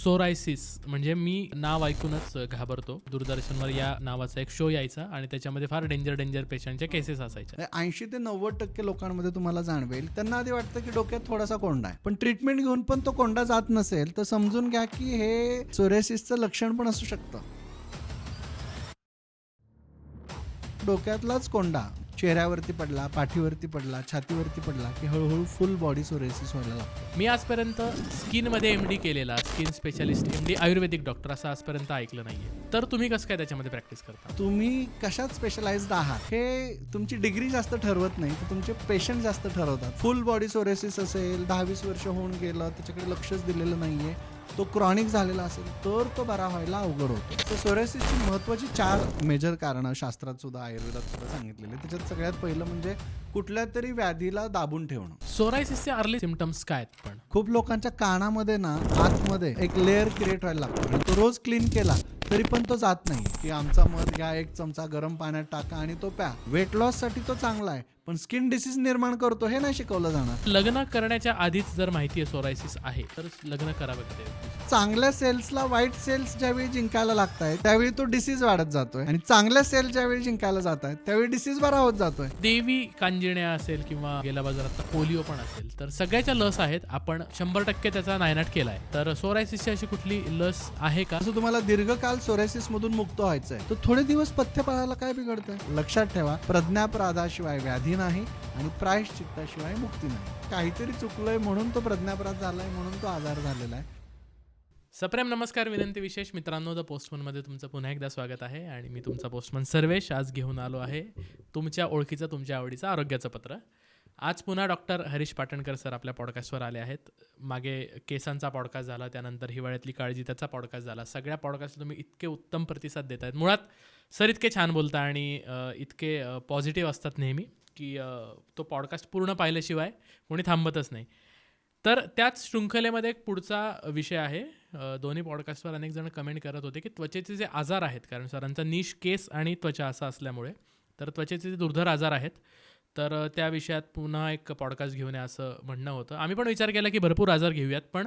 Psoriasis म्हणजे मी नाव ऐकूनच घाबरतो. दूरदर्शनवर या नावाचा एक शो यायचा आणि त्याच्यामध्ये फार डेंजर पेशंटच्या केसेस असायच्या. 80 ते 90% लोकांमध्ये तुम्हाला जाणवेल, त्यांना आधी वाटतं की डोक्यात थोडासा कोंडा आहे, पण ट्रीटमेंट घेऊन पण तो कोंडा जात नसेल तर समजून घ्या की हे सोरायसिसचं लक्षण पण असू शकतं. डोक्यातलाच कोंडा चेहऱ्यावरती पडला, पाठीवरती पडला, छातीवरती पडला की हळूहळू फुल बॉडी सोरायसिस व्हायला लागतो. मी आजपर्यंत स्किनमध्ये MD केलेला, स्किन स्पेशालिस्ट MD आयुर्वेदिक डॉक्टर असं आजपर्यंत ऐकलं नाहीये. तर तुम्ही कसं काय त्याच्यामध्ये प्रॅक्टिस करता? तुम्ही कशात स्पेशलाइज्ड आहात हे तुमची डिग्री जास्त ठरवत नाही, तर तुमचे पेशंट जास्त ठरवतात. फुल बॉडी सोरायसिस असेल, 10-20 वर्ष होऊन गेलं, त्याच्याकडे लक्षच दिलेलं नाहीये, तो क्रॉनिक झालेला असेल तर तो बरा व्हायला अवघड होतो. तर सोरायसिसची महत्त्वाची 4 मेजर कारणं शास्त्रात सुद्धा आयुर्वेदात सुद्धा सांगितलेली. त्याच्यात सगळ्यात पहिलं म्हणजे कुठल्या तरी व्याधीला दाबून ठेवणं. सोरायसिसचे अर्ली सिम्पटम्स काय आहेत? पण खूप लोकांच्या कानामध्ये ना आतमध्ये एक लेअर क्रिएट व्हायला लागतो आणि तो रोज क्लीन केला तरी पण तो जात नाही. की आमचा मध घ्या, 1 चमचा गरम पाण्यात टाका आणि तो प्या. वेट लॉस साठी तो चांगला आहे, पण स्किन डिसीज निर्माण करतो हे नाही शिकवलं जाणार. लग्न करण्याच्या आधीच जर माहिती आहे सोरायसिस आहे तर लग्न करावं कधी? चांगल्या सेल्सला वाईट सेल्स ज्यावेळी जिंकायला लागताय त्यावेळी तो डिसीज वाढत जातोय आणि चांगल्या सेल्स ज्यावेळी जिंकायला जात आहेत त्यावेळी डिसीज बरा होत जातोय. देवी कांजिण्या असेल किंवा गेल्या बाजारात पोलिओ पण असेल तर सगळ्याच्या लस आहेत. आपण 100% त्याचा नायनाट केलाय. तर सोरायसिसची अशी कुठली लस आहे का? असं तुम्हाला दीर्घकाल सोरायसिस मधून मुक्त व्हायचंय तर थोडे दिवस पथ्य पाळायला काय बिघडतंय? लक्षात ठेवा, प्रज्ञापराधाशिवाय व्याधी नाही आणि प्रायश्चित्ताशिवाय मुक्ती नाही. काहीतरी चुकलंय म्हणून तो प्रज्ञापराध झालाय, म्हणून तो आजार झालेला आहे. सप्रेम नमस्कार, विनंती विशेष मित्रांनो, द पोस्टमनमध्ये तुमचं पुन्हा एकदा स्वागत आहे आणि मी तुमचा पोस्टमन सर्वेश आज घेऊन आलो आहे तुमच्या ओळखीचं, तुमच्या आवडीचं आरोग्याचं पत्र. आज पुन्हा डॉक्टर हरीश पाटणकर सर आपल्या पॉडकास्टवर आले आहेत. मागे केसांचा पॉडकास्ट झाला, त्यानंतर हिवाळ्यातली काळजी त्याचा पॉडकास्ट झाला. सगळ्या पॉडकास्टला तुम्ही इतके उत्तम प्रतिसाद देत आहेत. मुळात सर इतके छान बोलता आणि इतके पॉझिटिव्ह असतात नेहमी की तो पॉडकास्ट पूर्ण पाहिल्याशिवाय कोणी थांबतच नाही. तर त्याच शृंखलेमध्ये एक पुढचा विषय आहे. दोन्ही पॉडकास्टवर अनेक जण कमेंट करत होते की त्वचेचे जे आजार आहेत, कारण सरांचा निश केस आणि त्वचा असा असल्यामुळे तर त्वचेचे जे दुर्धर आजार आहेत तर त्या विषयात पुन्हा एक पॉडकास्ट घेऊन या असं म्हणणं होतं. आम्ही पण विचार केला की भरपूर आजार घेऊयात, पण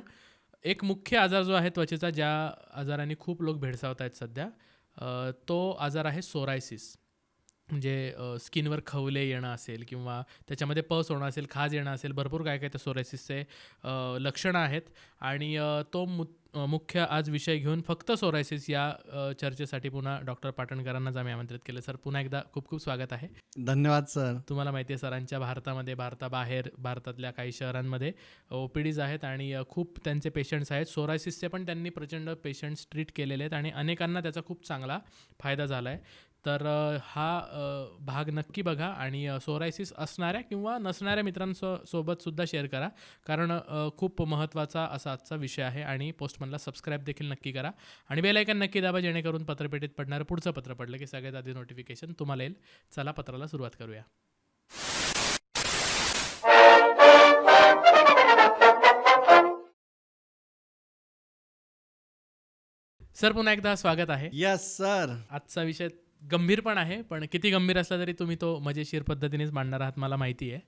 एक मुख्य आजार जो आहे त्वचेचा, ज्या आजाराने खूप लोक भेडसावत आहेत सध्या, तो आजार आहे सोरायसिस. म्हणजे स्किनवर खवले येणं असेल किंवा त्याच्यामध्ये पस होणं असेल, खाज येणं असेल, भरपूर काय काय त्या सोरायसिसचे लक्षणं आहेत. आणि तो मुख्य आज विषय घेऊन फक्त सोरायसिस या चर्चेसाठी पुन्हा डॉक्टर पाटणकरांनाच आम्ही आमंत्रित केलं. सर पुन्हा एकदा खूप खूप स्वागत आहे. धन्यवाद सर. तुम्हाला माहिती आहे सरांच्या भारतामध्ये, भारताबाहेर, भारतातल्या काही शहरांमध्ये OPDs आहेत आणि खूप त्यांचे पेशंट्स आहेत. सोरायसिसचे पण त्यांनी प्रचंड पेशंट्स ट्रीट केलेले आहेत आणि अनेकांना त्याचा खूप चांगला फायदा झाला आहे. तर हा भाग नक्की बघा आणि सोरायसिस असणाऱ्या किंवा नसणाऱ्या मित्रांसोबत सुद्धा शेअर करा, कारण खूप महत्त्वाचा असा आजचा विषय आहे. आणि पोस्टमनला सबस्क्राईब देखील नक्की करा आणि बेल आयकॉन नक्की दाबा, जेणेकरून पत्रपेटीत पडणारं पुढचं पत्र पडलं की सगळ्यात आधी नोटिफिकेशन तुम्हाला येईल. चला पत्राला सुरुवात करूया. सर पुन्हा एकदा स्वागत आहे. Yes sir. आजचा विषय गंभीर पण आहे, पण किती गंभीर असला तरी तुम्ही तो मजेशीर पद्धतीनेच मांडणार आहात मला माहिती आहे.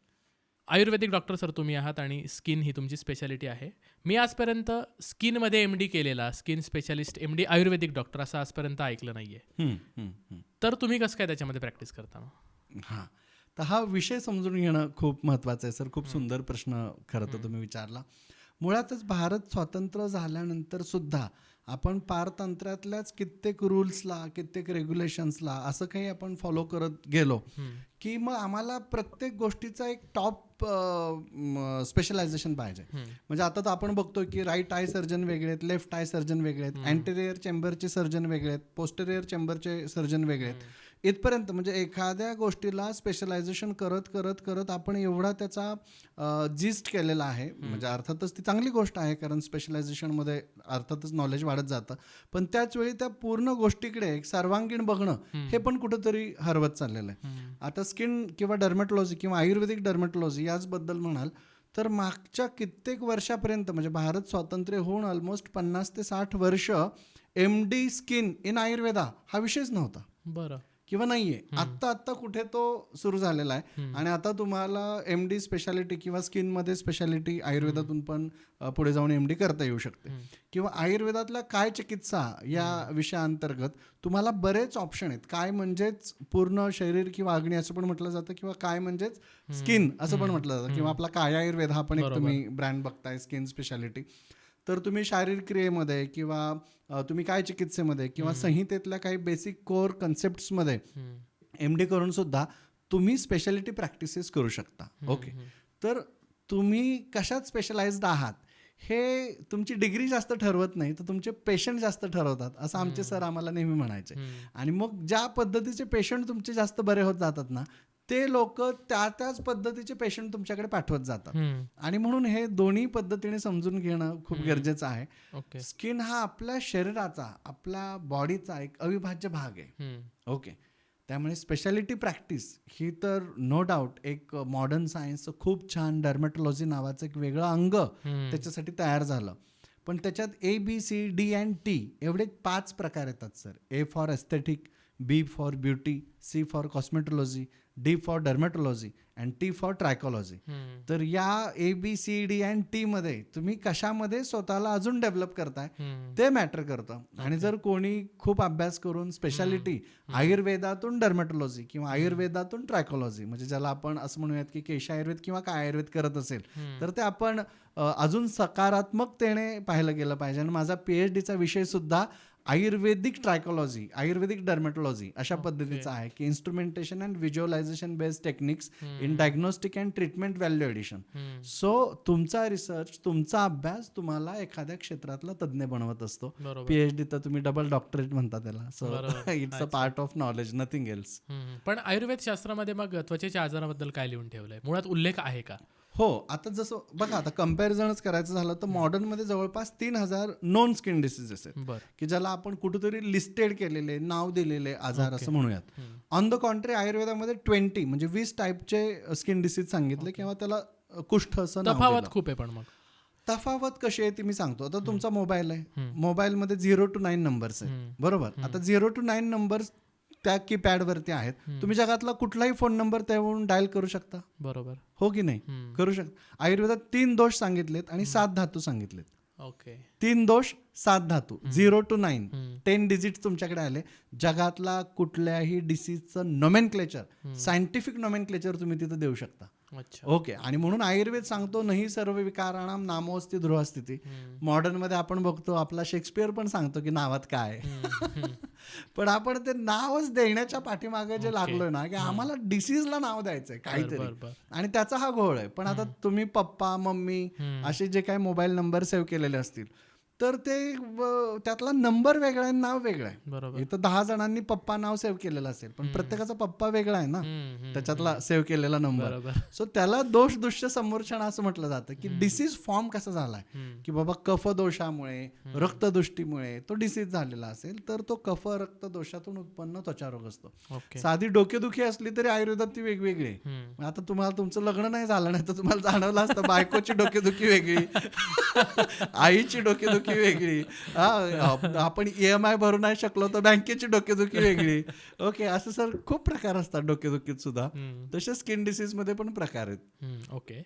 आयुर्वेदिक डॉक्टर सर तुम्ही आहात आणि स्किन ही तुमची स्पेशालिटी आहे. मी आजपर्यंत स्किनमध्ये MD केलेला, स्किन स्पेशालिस्ट MD आयुर्वेदिक डॉक्टर असं आजपर्यंत ऐकलं नाहीये. तर तुम्ही कसं काय त्याच्यामध्ये प्रॅक्टिस करता मग? हां, तर हा विषय समजून घेणं खूप महत्त्वाचं आहे सर. खूप सुंदर प्रश्न खरं तर तुम्ही विचारला. मुळातच भारत स्वतंत्र झाल्यानंतर सुद्धा आपण पारतंत्र्यातल्याच कित्येक रूल्सला, कित्येक रेग्युलेशन्सला असं काही आपण फॉलो करत गेलो की मग आम्हाला प्रत्येक गोष्टीचा एक टॉप स्पेशलायझेशन पाहिजे. म्हणजे आता तर आपण बघतोय की राईट आय सर्जन वेगळे आहेत, लेफ्ट आय सर्जन वेगळे आहेत, अँटेरियर चेंबरचे सर्जन वेगळे आहेत, पोस्टेरियर चेंबरचे सर्जन वेगळे आहेत. इथपर्यंत म्हणजे एखाद्या गोष्टीला स्पेशलायझेशन करत करत करत आपण एवढा त्याचा जिस्ट केलेला आहे. म्हणजे अर्थातच ती चांगली गोष्ट आहे, कारण स्पेशलायझेशनमध्ये अर्थातच नॉलेज वाढत जातं, पण त्याच वेळी त्या पूर्ण गोष्टीकडे एक सर्वांगीण बघणं हे पण कुठंतरी हरवत चाललेलं आहे. आता स्किन किंवा डर्मेटॉलॉजी किंवा आयुर्वेदिक डर्मेटॉलॉजी याचबद्दल म्हणाल तर मागच्या कित्येक वर्षापर्यंत, म्हणजे भारत स्वातंत्र्य होऊन ऑलमोस्ट 50 ते 60 वर्ष MD स्किन इन आयुर्वेदा हा विषयच नव्हता. बरं. किंवा नाहीये. आत्ता कुठे तो सुरू झालेला आहे आणि आता तुम्हाला MD स्पेशालिटी किंवा स्किनमध्ये स्पेशालिटी आयुर्वेदातून पण पुढे जाऊन MD करता येऊ शकते. किंवा आयुर्वेदातल्या काय चिकित्सा या विषयाअंतर्गत तुम्हाला बरेच ऑप्शन आहेत. काय म्हणजेच पूर्ण शरीर किंवा अग्नी असं पण म्हटलं जातं, किंवा काय म्हणजेच स्किन असं पण म्हटलं जातं, किंवा आपला काय आयुर्वेद हा पण एक तुम्ही ब्रँड बघताय स्किन स्पेशालिटी. तर तुम्ही शारीरिक क्रियेमध्ये किंवा तुम्ही काय चिकित्सेमध्ये किंवा संहितेतल्या काही बेसिक कोर कन्सेप्ट्समध्ये MD करून सुद्धा तुम्ही स्पेशालिटी प्रॅक्टिसेस करू शकता. ओके, तर तुम्ही कशात स्पेशलाइज्ड आहात हे तुमची डिग्री जास्त ठरवत नाही, तर तुमचे पेशंट जास्त ठरवतात, असं आमचे सर आम्हाला नेहमी म्हणायचे. आणि मग ज्या पद्धतीचे पेशंट तुमचे जास्त बरे होत जातात ना, ते लोक त्याच पद्धतीचे पेशंट तुमच्याकडे पाठवत जातात. आणि म्हणून हे दोन्ही पद्धतीने समजून घेणं खूप गरजेचं आहे. स्किन हा आपल्या शरीराचा, आपल्या बॉडीचा एक अविभाज्य भाग आहे. ओके, त्यामुळे स्पेशालिटी प्रॅक्टिस ही तर नो डाऊट एक मॉडर्न सायन्सचं खूप छान डर्मेटॉलॉजी नावाचं एक वेगळं अंग त्याच्यासाठी तयार झालं. पण त्याच्यात ABCD and T एवढे 5 प्रकार येतात sir. A for aesthetic, B for beauty, C for cosmetology, D for dermatology and T for trichology. तर या ABCD and T मध्ये तुम्ही कशामध्ये स्वतःला अजून डेव्हलप करताय ते मॅटर करतं. आणि जर कोणी खूप अभ्यास करून स्पेशालिटी आयुर्वेदातून डर्मेटॉलॉजी किंवा आयुर्वेदातून ट्रायकॉलॉजी, म्हणजे ज्याला आपण असं म्हणूयात की केश आयुर्वेद किंवा काय आयुर्वेद करत असेल, तर ते आपण अजून सकारात्मकतेने पाहिलं गेलं पाहिजे. आणि माझा PhDचा विषय सुद्धा आयुर्वेदिक ट्रायकॉलॉजी, आयुर्वेदिक डर्मेटॉलॉजी अशा पद्धतीचा आहे की instrumentation and visualisation based techniques in diagnostic and treatment value addition. So तुमचा रिसर्च, तुमचा अभ्यास तुम्हाला एखाद्या क्षेत्रातला तज्ज्ञ बनवत असतो. PhD तर तुम्ही डबल डॉक्टरेट म्हणता त्याला. So it's a part of knowledge, nothing else. पण आयुर्वेद शास्त्रामध्ये मग त्वचेच्या आजाराबद्दल काय लिहून ठेवलंय, मुळात उल्लेख आहे का? हो, आता जसं बघा, आता कम्पॅरिझनच करायचं झालं तर मॉडर्नमध्ये जवळपास 3000 नॉन स्किन डिसीजेस आहेत की ज्याला आपण कुठेतरी लिस्टेड केलेले, नाव दिलेले आजार असं म्हणूयात. ऑन द कॉन्ट्री आयुर्वेदामध्ये 20 म्हणजे 20 टाईपचे स्किन डिसीज सांगितले, किंवा त्याला कुष्ठ असं नाव दिलं. तफावत खूप आहे. पण मग तफावत कशी आहे ती मी सांगतो. आता तुमचा मोबाईल आहे, मोबाईलमध्ये 0 to 9 नंबर्स आहेत, बरोबर. आता 0 to 9 नंबर्स त्या कीपॅडवरती आहेत. तुम्ही जगातला कुठलाही फोन नंबर त्यावरून डायल करू शकता, बरोबर हो की नाही? करू शकता. आयुर्वेदात 3 दोष सांगितलेत आणि 7 धातू सांगितलेत. ओके, 3 दोष 7 धातू, 0 to 9 10 डिजिट तुमच्याकडे आले. जगातला कुठल्याही डिसीजचं नोमेनक्लेचर, सायंटिफिक नोमेनक्लेचर तुम्ही तिथं देऊ शकता. ओके, आणि म्हणून आयुर्वेद सांगतो नाही सर्व विकाराणाम नामोस्ति ध्रुवस्थिती. मॉडर्न मध्ये आपण बघतो आपला शेक्सपियर पण सांगतो की नावात काय. पण आपण ते नावच देण्याच्या पाठीमागे जे लागलोय ना, की आम्हाला डिसीजला नाव द्यायचंय काहीतरी, आणि त्याचा हा घोळ आहे. पण आता तुम्ही पप्पा, मम्मी असे जे काही मोबाईल नंबर सेव्ह केलेले असतील, तर ते त्यातला नंबर वेगळा आहे, नाव वेगळं आहे. बरोबर. इथं 10 जणांनी पप्पा नाव सेव्ह केलेलं असेल, पण प्रत्येकाचा पप्पा वेगळा आहे ना त्याच्यातला सेव्ह केलेला नंबर. सो त्याला दोष दुष्य समोरक्षण असं म्हटलं जातं की डिसीज फॉर्म कसा झालाय, की बाबा कफ दोषामुळे, रक्तदुष्टीमुळे तो डिसीज झालेला असेल, तर तो कफ रक्त दोषातून उत्पन्न त्वचारोग असतो. साधी डोकेदुखी असली तरी आयुर्वेदात ती वेगवेगळी आहे. आता तुम्हाला तुमचं लग्न नाही झालं, नाही तर तुम्हाला जाणवलं असतं बायकोची डोकेदुखी वेगळी, आईची डोकेदुखी वेगळी, आपण EMI भरू नाही शकलो तर बँकेची डोकेदुखी वेगळी. ओके, असं सर खूप प्रकार असतात डोकेदुखीत सुद्धा. तसे स्किन डिसीज मध्ये पण प्रकार आहेत. ओके,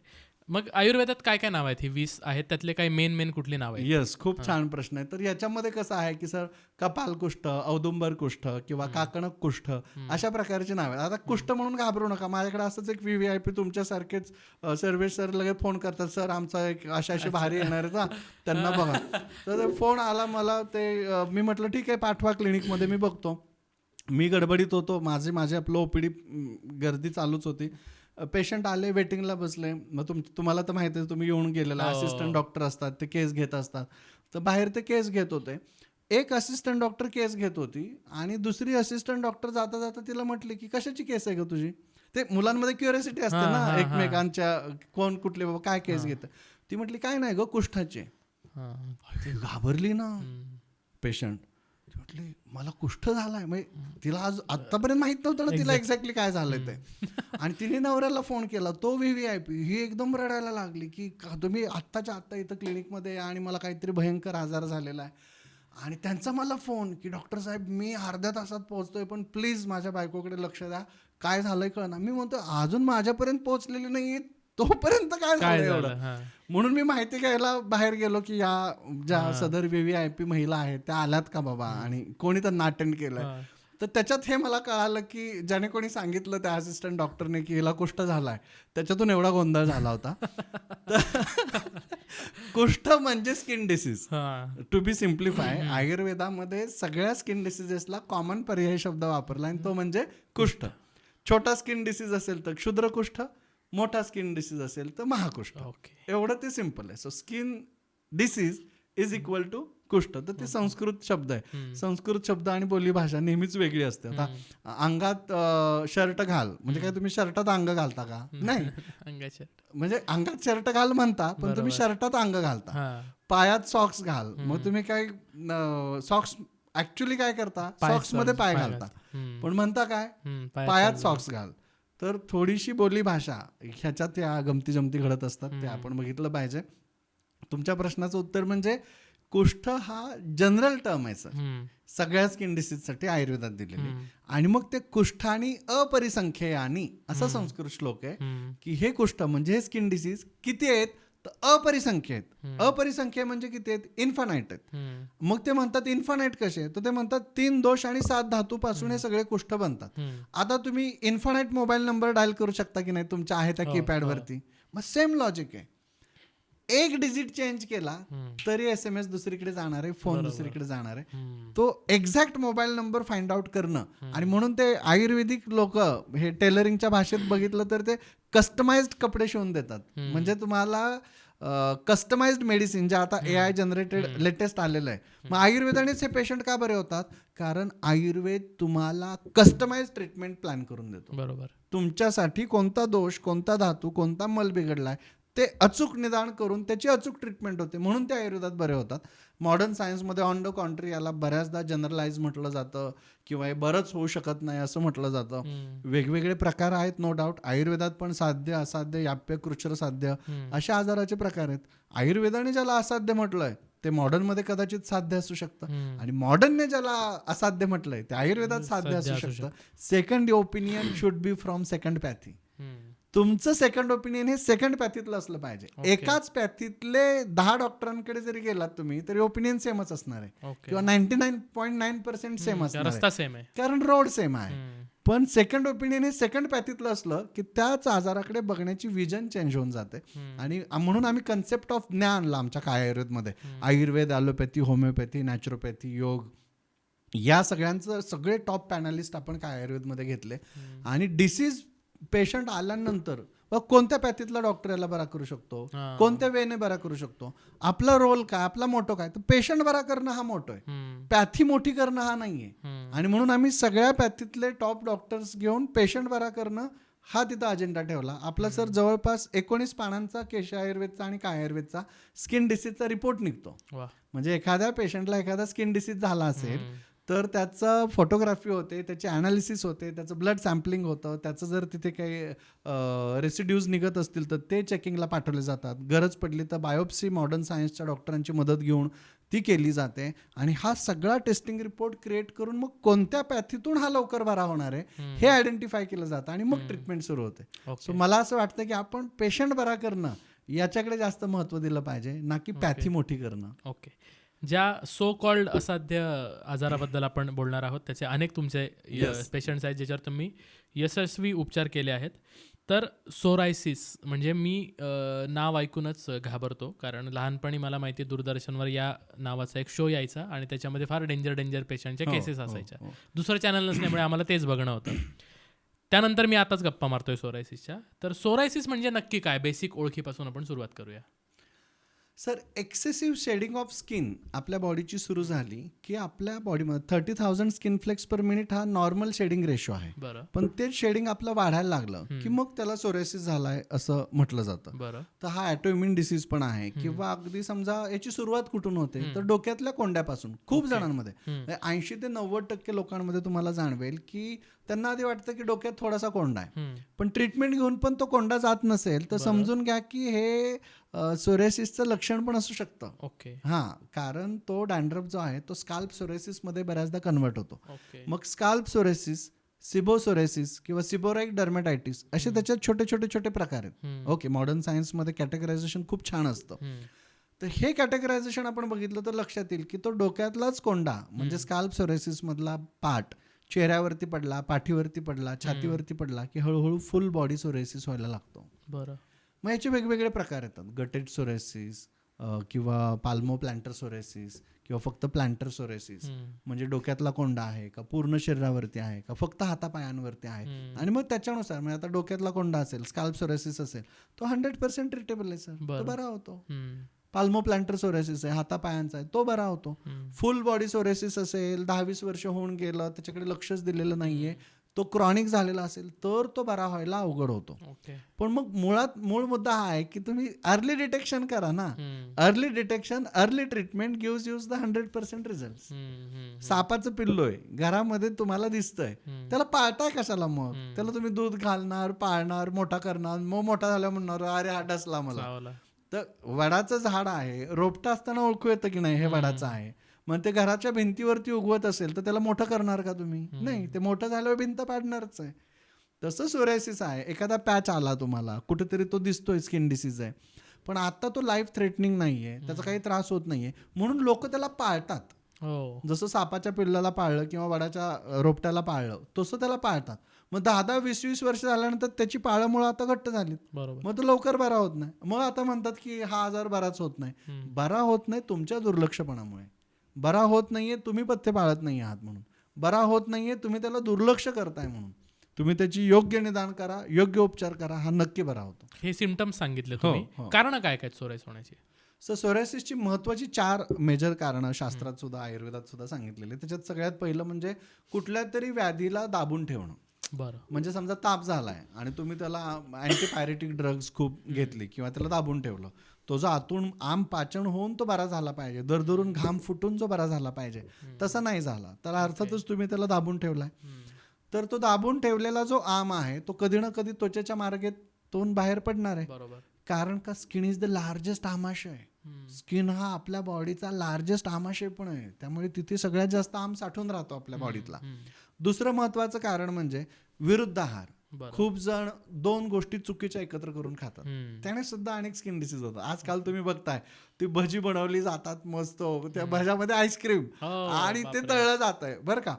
मग आयुर्वेदात काय काय नाव आहेत? ही 20 आहेत, त्यातले काही मेन कुठली नाव आहेत? येस, खूप छान प्रश्न आहे. तर याच्यामध्ये कसं आहे की सर कपाल कुष्ठ, औदुंबर कुष्ठ किंवा काकणक कुष्ठ अशा प्रकारचे नाव आहेत. आता कुष्ठ म्हणून घाबरू नका. माझ्याकडे असंच एक VVIP तुमच्यासारखेच सर्वेश सर लगेच फोन करतात, सर आमचा एक अशी भारी येणार आहे ना, त्यांना बघा. तर फोन आला मला, ते मी म्हटलं ठीक आहे पाठवा क्लिनिकमध्ये, मी बघतो. मी गडबडीत होतो, माझे आपलं OPD गर्दी चालूच होती. पेशंट आले, वेटिंगला बसले. मग तुम्हाला तर माहिती आहे, तुम्ही येऊन गेलेला, असिस्टंट डॉक्टर असतात, ते केस घेत असतात. तर बाहेर ते केस घेत होते. एक असिस्टंट डॉक्टर केस घेत होती आणि दुसरी असिस्टंट डॉक्टर जाता जाता तिला म्हटली की कशाची केस आहे ग तुझी? ते मुलांमध्ये क्युरियोसिटी असते ना एकमेकांच्या, कोण कुठले बाबा काय केस घेत. ती म्हटली काय नाही ग, कुष्ठाची. घाबरली ना पेशंट. म्हटली मला कुष्ठ झालाय. म्हणजे तिला आज आतापर्यंत माहित नव्हतं ना तिला एक्झॅक्टली काय झालंय ते. आणि तिने नवऱ्याला फोन केला, तो VVIP. ही एकदम रडायला लागली की तुम्ही आत्ताच्या आत्ता इथं क्लिनिकमध्ये आणि मला काहीतरी भयंकर आजार झालेला आहे. आणि त्यांचा मला फोन की डॉक्टर साहेब मी अर्ध्या तासात पोहोचतोय पण प्लीज माझ्या बायकोकडे लक्ष द्या, काय झालंय कळना. मी म्हणतो अजून माझ्यापर्यंत पोहोचलेली नाही, तोपर्यंत काय काय झालं झालं? एवढं. हा. म्हणून मी माहिती घ्यायला बाहेर गेलो की या ज्या सदर VVIP महिला आहेत त्या आल्यात का बाबा आणि कोणी त्यांना अटेंड केलंय. हा. तर त्याच्यात हे मला कळालं की ज्याने कोणी सांगितलं त्या असिस्टंट डॉक्टरने की हिला कुष्ठ झालाय, त्याच्यातून एवढा गोंधळ झाला होता. कुष्ठ म्हणजे स्किन डिसीज. हा. टू बी सिम्प्लिफाय, आयुर्वेदामध्ये सगळ्या स्किन डिसीजेसला कॉमन पर्यायी शब्द वापरला आणि तो म्हणजे कुष्ठ. छोटा स्किन डिसीज असेल तर क्षुद्र कुष्ठ, मोठा स्किन डिसीज असेल तर महाकुष्ठ. ओके. एवढं ते सिम्पल आहे. So skin disease is equal to कुष्ठ. तर ते संस्कृत शब्द आहे. संस्कृत शब्द आणि बोलीभाषा नेहमीच वेगळी असते. आता अंगात शर्ट घाल म्हणजे काय तुम्ही शर्टात अंग घालता का? नाही. अंगाच्या. म्हणजे अंगात शर्ट घाल म्हणता पण तुम्ही शर्टात अंग घालता. हा. पायात सॉक्स घाल मग तुम्ही काय सॉक्स ऍक्च्युली काय करता, सॉक्स मध्ये पाय घालता पण म्हणता काय पायात सॉक्स घाल. तर थोडीशी बोलीभाषा ह्याच्यात या गमती जमती घडत असतात, ते आपण बघितलं पाहिजे. तुमच्या प्रश्नाचं उत्तर म्हणजे कुष्ठ हा जनरल टर्म आहे सर, सगळ्या स्किन डिसीजसाठी आयुर्वेदात दिलेली. आणि मग ते कुष्ठ आणि अपरिसंख्ययानी असा संस्कृत श्लोक आहे की हे कुष्ठ म्हणजे हे स्किन डिसीज किती आहेत तर अपरिसंख्य आहेत. अपरिसंख्य म्हणजे किती आहेत? इन्फानाईट आहेत. मग ते म्हणतात इन्फानाईट कसे, तर ते म्हणतात 3 दोष आणि 7 धातू पासून हे सगळे कुष्ठ बनतात. आता तुम्ही इन्फानाईट मोबाईल नंबर डायल करू शकता की नाही तुमच्या आहे त्या कीपॅड वरती? मग सेम लॉजिक आहे. एक डिजिट चेंज केला तरी SMS दुसरीकडे जाणार आहे, फोन दुसरीकडे जाणार आहे. तो exact mobile number find out करणं. आणि म्हणून ते आयुर्वेदिक लोक हे टेलरिंगच्या भाषेत बघितलं तर ते कस्टमाइज्ड कपडे शिवून देतात. म्हणजे तुम्हाला कस्टमाइज्ड मेडिसिन जे आता AI जनरेटेड लेटेस्ट आलेलं आहे. मग आयुर्वेदानेच हे पेशंट का बरे होतात? कारण आयुर्वेद तुम्हाला कस्टमाइज्ड ट्रीटमेंट प्लॅन करून देतो. बरोबर. तुमच्यासाठी कोणता दोष, कोणता धातू, कोणता मल बिघडलाय ते अचूक निदान करून त्याची अचूक ट्रीटमेंट होते. म्हणून ते आयुर्वेदात बरे होतात. मॉडर्न सायन्समध्ये ऑन द कॉन्ट्री याला बऱ्याचदा जनरलाइज म्हटलं जातं किंवा हे बरंच होऊ शकत नाही असं म्हटलं जातं. वेगवेगळे प्रकार आहेत नो डाऊट. आयुर्वेदात पण साध्य, असाध्य, याप्य, कृच्छ्र साध्य अशा आजाराचे प्रकार आहेत. आयुर्वेदाने ज्याला असाध्य म्हटलंय ते मॉडर्नमध्ये कदाचित साध्य असू शकतं आणि मॉडर्नने ज्याला असाध्य म्हटलंय ते आयुर्वेदात साध्य असू शकतं. Second opinion should be from second pathy. तुमचं सेकंड ओपिनियन हे सेकंड पॅथीतलं असलं पाहिजे. एकाच पॅथीतले 10 डॉक्टरांकडे जरी गेलात तुम्ही तरी ओपिनियन सेमच असणार आहे किंवा 99.9% सेम असणार आहे कारण रोड सेम आहे. पण सेकंड ओपिनियन हे सेकंड पॅथीतलं असलं की त्याच आजाराकडे बघण्याची विजन चेंज होऊन जाते. आणि म्हणून आम्ही कन्सेप्ट ऑफ ज्ञान आणला आमच्या काय आयुर्वेदमध्ये. आयुर्वेद, ॲलोपॅथी, होमिओपॅथी, नॅचरोपॅथी, योग या सगळ्यांचं सगळे टॉप पॅनलिस्ट आपण काय आयुर्वेदमध्ये घेतले. आणि डिसीज पेशंट आल्यानंतर कोणत्या पॅथीतला डॉक्टर याला बरा करू शकतो, कोणत्या वेने बरा करू शकतो, आपला रोल काय, आपला मोठो काय. तर पेशंट बरा करणं हा मोठो आहे, पॅथी मोठी करणं हा नाहीये. आणि म्हणून आम्ही सगळ्या पॅथीतले टॉप डॉक्टर्स घेऊन पेशंट बरा करणं हा तिथं अजेंडा ठेवला आपला. सर जवळपास 19 पानांचा केश आयुर्वेदचा आणि काय आयुर्वेदचा स्किन डिसीजचा रिपोर्ट निघतो. म्हणजे एखाद्या पेशंटला एखादा स्किन डिसीज झाला असेल तर त्याचं फोटोग्राफी होते, त्याचे ॲनालिसिस होते, त्याचं ब्लड सॅम्पलिंग होतं, त्याचं जर तिथे काही रेसिड्यूज निघत असतील तर ते चेकिंगला पाठवले जातात. गरज पडली तर बायोप्सी मॉडर्न सायन्सच्या डॉक्टरांची मदत घेऊन ती केली जाते. आणि हा सगळा टेस्टिंग रिपोर्ट क्रिएट करून मग कोणत्या पॅथीतून हा लवकर बरा होणार आहे हे आयडेंटिफाय केलं जातं आणि मग ट्रीटमेंट सुरू होते. सो मला असं वाटतं की आपण पेशंट बरा करणं याच्याकडे जास्त महत्त्व दिलं पाहिजे ना की पॅथी मोठी करणं. ओके. ज्या सो कॉल्ड असाध्य आजाराबद्दल आपण बोलणार आहोत त्याचे अनेक तुमचे पेशंट्स आहेत ज्याच्यावर तुम्ही यशस्वी उपचार केले आहेत. तर सोरायसिस म्हणजे मी नाव ऐकूनच घाबरतो कारण लहानपणी मला माहिती आहे दूरदर्शनवर या नावाचा एक शो यायचा आणि त्याच्यामध्ये फार डेंजर पेशंटच्या केसेस असायच्या. दुसरं चॅनल नसल्यामुळे आम्हाला तेच बघणं होतं. त्यानंतर मी आताच गप्पा मारतोय सोरायसिसच्या. तर सोरायसिस म्हणजे नक्की काय, बेसिक ओळखीपासून आपण सुरुवात करूया. Sir excessive shedding of skin आपल्या बॉडीची सुरू झाली की आपल्या बॉडीमध्ये 30,000 स्किन फ्लेक्स पर मिनिट हा नॉर्मल शेडिंग रेशो आहे. पण ते शेडिंग आपलं वाढायला लागलं की मग त्याला सोरायसिस झालाय असं म्हटलं जातं. तर हा ॲटोइम्युन डिसीज पण आहे. किंवा अगदी समजा याची सुरुवात कुठून होते तर डोक्यातल्या कोंड्यापासून. खूप जणांमध्ये 80 ते 90% लोकांमध्ये तुम्हाला जाणवेल की त्यांना आधी वाटतं की डोक्यात थोडासा कोंडा आहे. हम्म. पण ट्रीटमेंट घेऊन पण तो कोंडा जात नसेल तर समजून घ्या की हे सोरेसिसचं लक्षण पण असू शकतं. ओके. हां, कारण तो डॅन्ड्रफ जो आहे तो स्काल्प सोरेसिसमध्ये बऱ्याचदा कन्वर्ट होतो. ओके. मग स्काल्प सोरेसिस, सिबोसोरेसिस किंवा सिबोराईक डर्मेटायटिस असे त्याच्यात छोटे छोटे छोटे प्रकार आहेत. हम्म. ओके, मॉडर्न सायन्समध्ये कॅटेगरायझेशन खूप छान असतं. हम्म. तर हे कॅटेगरायझेशन आपण बघितलं तर लक्षात येईल की तो डोक्यातलाच कोंडा म्हणजे स्काल्प सोरेसिस मधला पार्ट चेहऱ्यावरती पडला, पाठीवरती पडला, छातीवरती पडला की हळूहळू फुल बॉडी सोरेसिस व्हायला लागतो. बरं. मग याचे वेगवेगळे प्रकार येतात. गटेड सोरेसिस किंवा पाल्मो प्लांटर सोरेसिस किंवा फक्त प्लांटर सोरेसिस. हम्म. म्हणजे डोक्यातला कोंडा आहे का पूर्ण शरीरावरती आहे का फक्त हातापायांवरती आहे. हम्म. आणि मग त्याच्यानुसार म्हणजे आता डोक्यातला कोंडा असेल, स्काल्प सोरेसिस असेल, तो 100% ट्रीटेबल आहे सर, तो बरं. बरा होतो. हम्म. पाल्मो प्लांटर सोरेसिस आहे, हातापायांचा आहे, तो बरा होतो. हम्म. फुल बॉडी सोरेसिस असेल, 10-20 वर्ष होऊन गेलं, त्याच्याकडे लक्षच दिलेलं नाहीये, तो क्रॉनिक झालेला असेल तर तो बरा व्हायला अवघड होतो. ओके. पण मग मूळ मुद्दा हा आहे की तुम्ही अर्ली डिटेक्शन करा ना. हम्म. Early detection, early treatment gives use the 100% result. हम्म. हम्म. सापाचं पिल्लू आहे घरामध्ये तुम्हाला दिसतंय, हम्म. त्याला पाळताय कशाला मग? हम्म. त्याला तुम्ही दूध घालणार, पाळणार, मोठा करणार, मग मोठा झाल्या म्हणणार अरे हा डसला मला. चावला. तर वडाचं झाड आहे, रोपटं असताना ओळखू येतं की नाही हे वडाचं आहे. मग ते घराच्या भिंतीवरती उगवत असेल तर त्याला मोठं करणार का तुम्ही? नाही, ते मोठं झाल्यावर भिंत पाडणारच आहे. तसं सोरायसिस आहे, एखादा पॅच आला तुम्हाला कुठेतरी, तो दिसतोय स्किन डिसीज आहे, पण आता तो लाईफ थ्रेटनिंग नाहीये, त्याचा काही त्रास होत नाहीये म्हणून लोक त्याला पाळतात. हो. जसं सापाच्या पिल्लाला पाळलं किंवा वडाच्या रोपट्याला पाळलं तसं त्याला पाळतात. मग 10-10, 20-20 वर्ष झाल्यानंतर त्याची पाळंमुळं आता घट्ट झालीत, बरोबर. मग तो लवकर बरा होत नाही. मग आता म्हणतात की हा आजार बराच होत नाही. हम्म. बरा होत नाही तुमच्या दुर्लक्षपणामुळे. बरा होत नाहीये तुम्ही पथ्य पाळत नाही आहात म्हणून. बरा होत नाहीये तुम्ही त्याला दुर्लक्ष करताय म्हणून. तुम्ही त्याची योग्य निदान करा, योग्य उपचार करा, हा नक्की बरा होतो. हे सिम्पटम्स सांगितले हो, तुम्ही. हो. कारण काय काय सोरायसिस होण्याची? सो सोरायसिसची महत्त्वाची 4 मेजर कारणं शास्त्रात सुद्धा आयुर्वेदात सुद्धा सांगितलेली. त्याच्यात सगळ्यात पहिलं म्हणजे कुठल्या तरी व्याधीला दाबून ठेवणं. बरं. म्हणजे समजा ताप झालाय आणि तुम्ही त्याला अँटीपायरेटिक ड्रग्ज खूप घेतली किंवा त्याला दाबून ठेवलं, तो जो आतून आम पाचन होऊन तो बरा झाला पाहिजे, दरदरून घाम फुटून जो बरा झाला पाहिजे, तसा नाही झाला तर अर्थातच तुम्ही त्याला दाबून ठेवलाय. तर तो दाबून ठेवलेला जो आम आहे तो कधी ना कधी त्वचेच्या मार्गातून बाहेर पडणार आहे. बरोबर. कारण का स्किन इज द लार्जेस्ट आमाशय. स्किन हा आपल्या बॉडीचा लार्जेस्ट आमाशय पण आहे, त्यामुळे तिथे सगळ्यात जास्त आम साठून राहतो आपल्या बॉडीतला. दुसरं महत्वाचं कारण म्हणजे विरुद्ध आहार. बरं. खूप जण 2 गोष्टी चुकीच्या एकत्र करून खातात, हम्म. त्याने सुद्धा अनेक स्किन डिसीज होतात. आजकाल तुम्ही बघताय ती भजी बनवली जातात मस्त, त्या भज्यामध्ये आईस्क्रीम हो, आणि ते बापरे. तळलं जात आहे बरं का,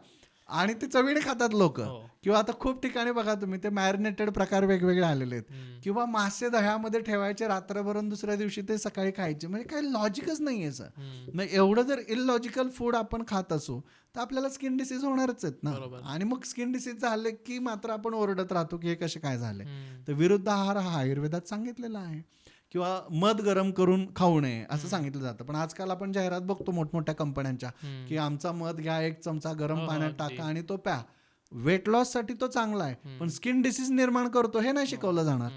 आणि ते चवीने खातात लोक. हो. किंवा आता खूप ठिकाणी बघा तुम्ही ते मॅरिनेटेड प्रकार वेगवेगळे आलेले आहेत. हम्म. किंवा मासे दह्यामध्ये ठेवायचे रात्रभर आणि दुसऱ्या दिवशी ते सकाळी खायचे, म्हणजे काही लॉजिकच नाहीये सर. हम्म. मग एवढं जर इलॉजिकल फूड आपण खात असू तर आपल्याला स्किन डिसीज होणारच आहेत ना. बरोबर. आणि मग स्किन डिसीज झाले की मात्र आपण ओरडत राहतो की हे कसे काय झाले. हम्म. तर विरुद्ध आहार हा आयुर्वेदात सांगितलेला आहे. किंवा मध गरम करून खाऊ नये असं सांगितलं जातं, पण आजकाल आपण जाहिरात बघतो मोठमोठ्या कंपन्यांच्या की आमचा मध घ्या, 1 चमचा गरम हो, पाण्यात अगदी. टाका आणि तो प्या. वेट लॉस साठी तो चांगला आहे, पण स्किन डिसीज निर्माण करतो हे नाही शिकवलं जाणार.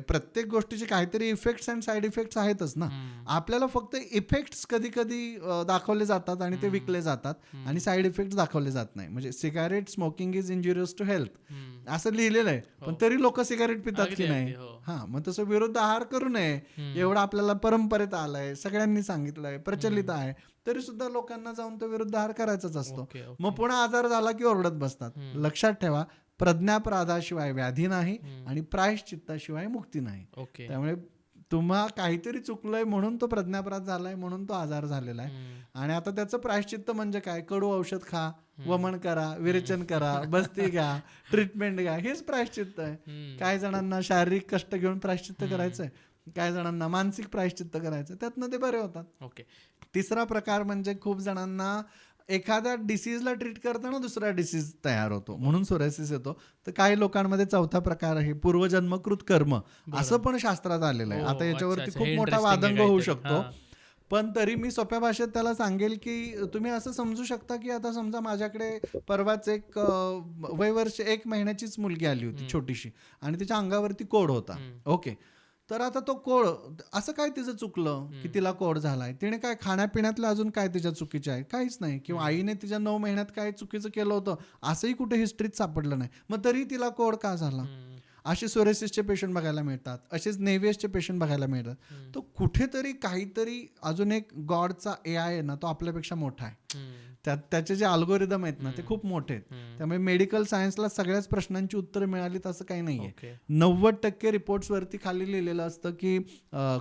प्रत्येक गोष्टीचे काहीतरी इफेक्ट्स अँड साईड इफेक्ट्स आहेतच ना. आपल्याला फक्त इफेक्ट्स कधी कधी दाखवले जातात आणि ते विकले जातात आणि साईड इफेक्ट्स दाखवले जात नाही. म्हणजे cigarette smoking is injurious to health असं लिहिलेलं आहे, पण तरी लोक सिगारेट पितात की अगदी, नाही. अगदी, हो. हा, मग तसं विरुद्ध आहार करू नये एवढं आपल्याला परंपरेत आलंय, सगळ्यांनी सांगितलंय, प्रचलित आहे, तरी सुद्धा लोकांना जाऊन तो विरुद्ध आहार करायचाच असतो. Okay, okay. मग पुन्हा आजार झाला की ओरडत बसतात. लक्षात ठेवा, प्रज्ञापराधाशिवाय व्याधी नाही आणि प्रायश्चित्ताशिवाय मुक्ती नाही. ओके. त्यामुळे तुम्हा काहीतरी चुकलंय म्हणून तो प्रज्ञापराध झालाय, म्हणून तो आजार झालेला आहे. आणि आता त्याचं प्रायश्चित्त म्हणजे काय? कडू औषध खा, वमन करा, विरेचन करा, बस्ती घ्या, ट्रीटमेंट घ्या, हेच प्रायश्चित्त आहे. काही जणांना शारीरिक कष्ट घेऊन प्रायश्चित्त करायचंय, काही जणांना मानसिक प्रायश्चित्त करायचं, त्यातनं ते बरे होतात. ओके. तिसरा प्रकार म्हणजे खूप जणांना एखाद्या डिसीजला ट्रीट करताना दुसरा डिसीज तयार होतो म्हणून सोरायसिस येतो. तर काही लोकांमध्ये चौथा प्रकार आहे पूर्वजन्मकृत कर्म, असं पण शास्त्रात आलेलं आहे. आता याच्यावरती खूप मोठा वादंग होऊ शकतो, पण तरी मी सोप्या भाषेत त्याला सांगेल की तुम्ही असं समजू शकता की आता समजा माझ्याकडे परवाच एक वय वर्ष 1 महिन्याचीच मुलगी आली होती छोटीशी आणि तिच्या अंगावरती कोड होता. ओके, तर आता तो कोड असं काय तिचं चुकलं की तिला कोड झालाय, तिने काय खाण्यापिण्यातलं अजून काय तिच्या चुकीचे आहे, काहीच नाही. किंवा आईने तिच्या 9 महिन्यात काय चुकीचं केलं होतं असंही कुठे हिस्ट्रीत सापडलं नाही, मग तरी तिला कोड का झाला. असे सोरेसिसचे पेशंट बघायला मिळतात, असेच नेव्हियसचे पेशंट बघायला मिळतात. तो कुठेतरी काहीतरी अजून एक गॉडचा AI आहे ना, तो आपल्यापेक्षा मोठा आहे. त्याचे जे अल्गोरिदम आहेत ना ते खूप मोठे आहेत. त्यामुळे मेडिकल सायन्सला सगळ्याच प्रश्नांची उत्तरं मिळालीत असं काही नाहीये. 90% रिपोर्ट्स वरती खाली लिहिलेलं असतं की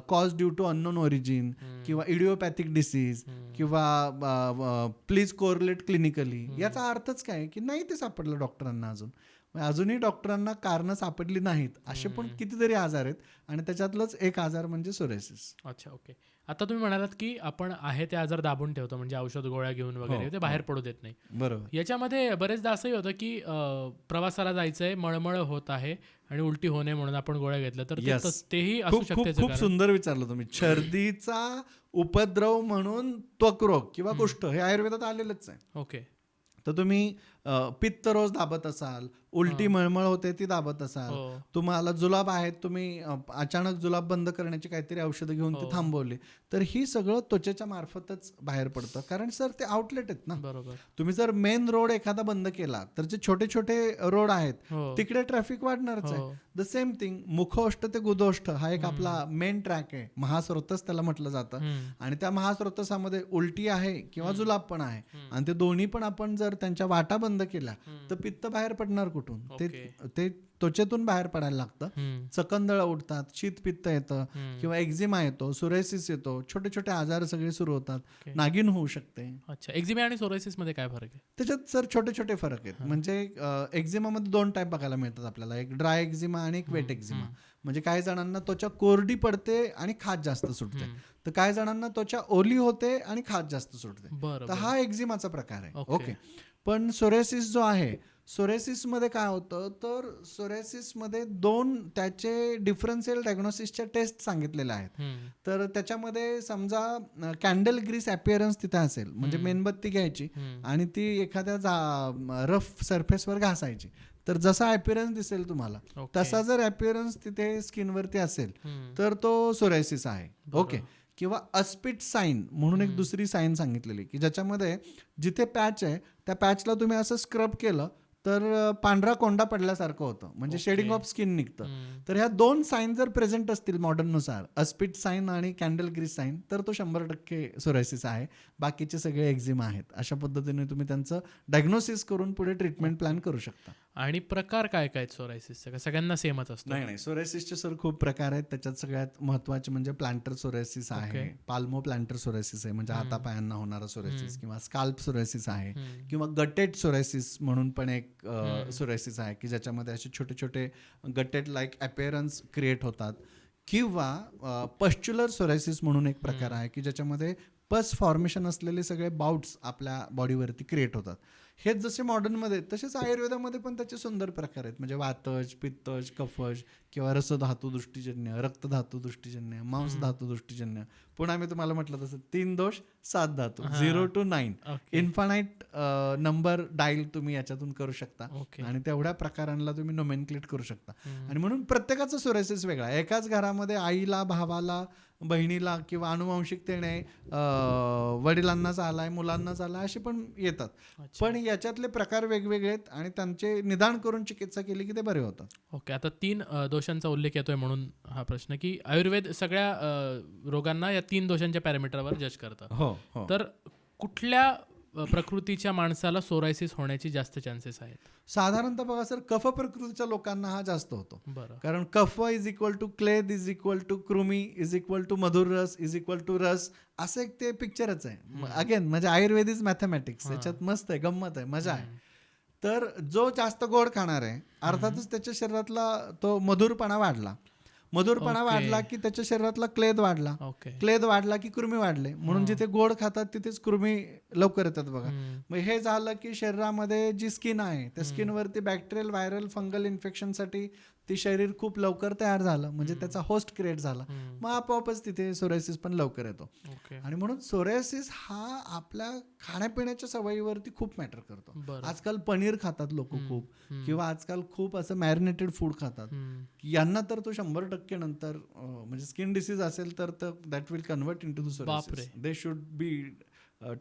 cause due to unknown origin किंवा इडिओपॅथिक डिसीज किंवा प्लीज कोरिलेट क्लिनिकली. याचा अर्थच काय की नाही ते सापडलं डॉक्टरांना अजूनही डॉक्टरांना कारणं सापडली नाहीत. असे पण कितीतरी आजार आहेत आणि त्याच्यातलंच एक आजार म्हणजे सोरेसिस. अच्छा, ओके. आता तुम्ही म्हणालात की आपण आहे ते आजार दाबून ठेवतो, म्हणजे औषध गोळ्या घेऊन वगैरे ते बाहेर पडू देत नाही. बरोबर. याच्यामध्ये बरेचदा असंही होतं की प्रवासाला जायचंय, मळमळ होत आहे आणि उलटी होणे म्हणून आपण गोळ्या घेतल्या, तर तेही असू शकते. खूप सुंदर विचारलं तुम्ही. छर्दीचा उपद्रव म्हणून त्वकरोग किंवा कुष्ठ हे आयुर्वेदात आलेलंच आहे. ओके. तर तुम्ही पित्त रोज दाबत असाल, उलटी मळमळ होते ती दाबत असाल, तुम्हाला जुलाब आहेत, तुम्ही अचानक जुलाब बंद करण्याची काहीतरी औषधं घेऊन ती थांबवली, तर ही सगळं त्वचेच्या मार्फतच बाहेर पडतं. कारण सर ते आउटलेट आहेत ना. बरोबर. तुम्ही जर मेन रोड एखादा बंद केला तर जे छोटे छोटे रोड आहेत तिकडे ट्रॅफिक वाढणारच आहे. द सेम थिंग मुखोष्ठ ते गुदोष्ठ हा एक आपला मेन ट्रॅक आहे, महास्रोतच त्याला म्हटलं जातं. आणि त्या महास्रोतसामध्ये उलटी आहे किंवा जुलाब पण आहे, आणि ते दोन्ही पण आपण जर त्यांच्या वाटा बंद केल्या तर पित्त बाहेर पडणार कुठून. ते त्वचेतून बाहेर पडायला लागतं. चकंदळ उठतात, शीतपित्त येतं किंवा एक्झिमा येतो, सोरेसिस येतो, छोटे छोटे आजार सगळे सुरू होतात, नागिन होऊ शकते. अच्छा, एक्झिमा आणि सोरेसिस मध्ये काय फरक आहे? त्याच्यात सर छोटे छोटे फरक आहेत. म्हणजे एक्झिमा मध्ये 2 टाईप बघायला मिळतात आपल्याला, एक ड्राय एक्झिमा आणि एक वेट एक्झिमा. म्हणजे काही जणांना त्वचा कोरडी पडते आणि खाज जास्त सुटते, तर काही जणांना त्वचा ओली होते आणि खाज जास्त सुटते. तर हा एक्झिमाचा प्रकार आहे. ओके. पण सोरेसिस जो आहे, सोरेसिसमध्ये काय होतं, तर सोरेसिसमध्ये 2 त्याचे डिफरन्शियल डायग्नोसिसच्या टेस्ट सांगितलेल्या आहेत. तर त्याच्यामध्ये समजा कॅन्डल ग्रीस अपिअरन्स तिथे असेल, म्हणजे मेणबत्ती घ्यायची आणि ती एखाद्या रफ सरफेसवर घासायची, तर जसा अपिअरन्स दिसेल तुम्हाला तसा जर अपिअरन्स तिथे स्किनवरती असेल तर तो सोरेसिस आहे. ओके. किंवा अस्पिट साईन म्हणून एक दुसरी साईन सांगितलेली की ज्याच्यामध्ये जिथे पॅच आहे त्या पॅचला तुम्ही असं स्क्रब केलं तर पांढरा कोंडा पडल्यासारखं होतं, म्हणजे शेडिंग ऑफ स्किन निघतं. तर ह्या 2 साईन जर प्रेझेंट असतील मॉडर्ननुसार, अस्पिट साईन आणि कॅन्डल ग्रीस साईन, तर तो 100% सोरायसिस आहे. बाकीचे सगळे एक्झिमा आहेत. अशा पद्धतीने तुम्ही त्यांचं डायग्नोसिस करून पुढे ट्रीटमेंट प्लॅन करू शकता. आणि प्रकार काय काय सोरायसिसचे? सगळ्यांना सेमच असतो? नाही, सोरायसिसचे सर खूप प्रकार आहेत. त्याच्यात सगळ्यात महत्वाचे म्हणजे प्लांटर सोरायसिस आहे, पाल्मो प्लांटर सोरायसिस आहे, म्हणजे हातापायांना होणारा सोरायसिस, किंवा स्काल्प सोरायसिस आहे, किंवा गटेट सोरायसिस म्हणून पण एक सोरायसिस आहे की ज्याच्यामध्ये असे छोटे छोटे गटेट लाईक अपिअरन्स क्रिएट होतात. किंवा पस्च्युलर सोरायसिस म्हणून एक प्रकार आहे की ज्याच्यामध्ये पस फॉर्मेशन असलेले सगळे बाउट्स आपल्या बॉडीवरती क्रिएट होतात. हेच जसे मॉडर्नमध्ये तसेच आयुर्वेदामध्ये पण त्याचे सुंदर प्रकार आहेत, म्हणजे वातज, पित्तज, कफज किंवा रसधातू दृष्टीजन्य, रक्तधातू दृष्टीजन्य, मांसधातू दृष्टीजन्य. पुन्हा मी तुम्हाला म्हटलं तसं 3 दोष 7 धातू, 0 to 9 इन्फानाईट नंबर डायल तुम्ही याच्यातून करू शकता. आणि तेवढ्या प्रकारांना तुम्ही नोमेनक्लेट करू शकता. आणि म्हणून प्रत्येकाचा सोरायसिस वेगळा. एकाच घरामध्ये आईला, भावाला, बहिणीला किंवा अनुवांशिकतेने वडिलांनाच आलाय, मुलांनाच आलाय, असे पण येतात. पण याच्यातले प्रकार वेगवेगळे आहेत आणि त्यांचे निदान करून चिकित्सा केली की ते बरे होतात. ओके. आता 3 दोषांचा उल्लेख येतोय म्हणून हा प्रश्न, की आयुर्वेद सगळ्या रोगांना या 3 दोषांच्या पॅरामीटरवर जज करतं. हो. तर कुठल्या प्रकृतीच्या माणसाला सोरायसिस होण्याची जास्त चान्सेस आहेत? साधारणतः बघा सर, कफ प्रकृतीच्या लोकांना हा जास्त होतो. बरं. कारण kapha is equal to kleda is equal to krimi is equal to madhura rasa is equal to रस, असं एक ते पिक्चरच आहे. अगेन म्हणजे आयुर्वेद इज मॅथमॅटिक्स, याच्यात मस्त आहे, गंमत आहे, मजा आहे. तर जो जास्त गोड खाणार आहे अर्थातच त्याच्या शरीरातला तो मधुरपणा वाढला की त्याच्या शरीरातला क्लेद वाढला, क्लेद वाढला की कृमी वाढले. म्हणून जिथे गोड खातात तिथेच कृमी लवकर येतात बघा. मग हे झालं की शरीरामध्ये जी स्किन आहे त्या स्किनवरती बॅक्टेरियल, व्हायरल, फंगल इन्फेक्शनसाठी ती शरीर खूप लवकर तयार झालं म्हणजे त्याचा होस्ट क्रिएट झाला, मग आपोआपच तिथे सोरायसिस पण लवकर येतो. ओके. आणि म्हणून सोरायसिस हा आपल्या खाण्यापिण्याच्या सवयीवरती खूप मॅटर करतो. बरं. आजकाल पनीर खातात लोक खूप, किंवा आजकाल खूप असं मॅरिनेटेड फूड खातात. यांना तर तो 100% नंतर म्हणजे स्किन डिसीज असेल तर that will convert into the psoriasis. They should be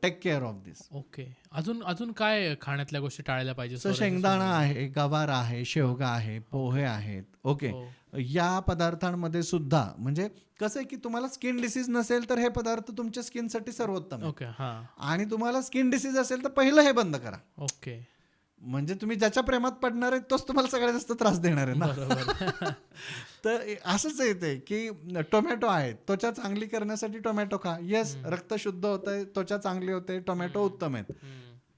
take care of this. Okay. अजून काय खाण्यातल्या गोष्टी टाळायला पाहिजे? सो शेंगदाणा आहे, गवार आहे, शेवगा आहे, पोहे आहेत. ओके, या पदार्थांमध्ये सुद्धा म्हणजे कसं आहे की तुम्हाला स्किन डिसीज नसेल तर हे पदार्थ तुमच्या स्किनसाठी सर्वोत्तम आहे. ओके. हां. आणि तुम्हाला स्किन डिसीज असेल तर पहिलं हे बंद करा. ओके. म्हणजे तुम्ही ज्याच्या प्रेमात पडणार आहे तोच तुम्हाला सगळ्यात जास्त त्रास देणार आहे ना. बरोबर. तर असंच येते की टोमॅटो आहे, त्वचा चांगली करण्यासाठी टोमॅटो खा. येस, रक्त शुद्ध होत आहे, त्वचा चांगली होते, टोमॅटो उत्तम आहेत.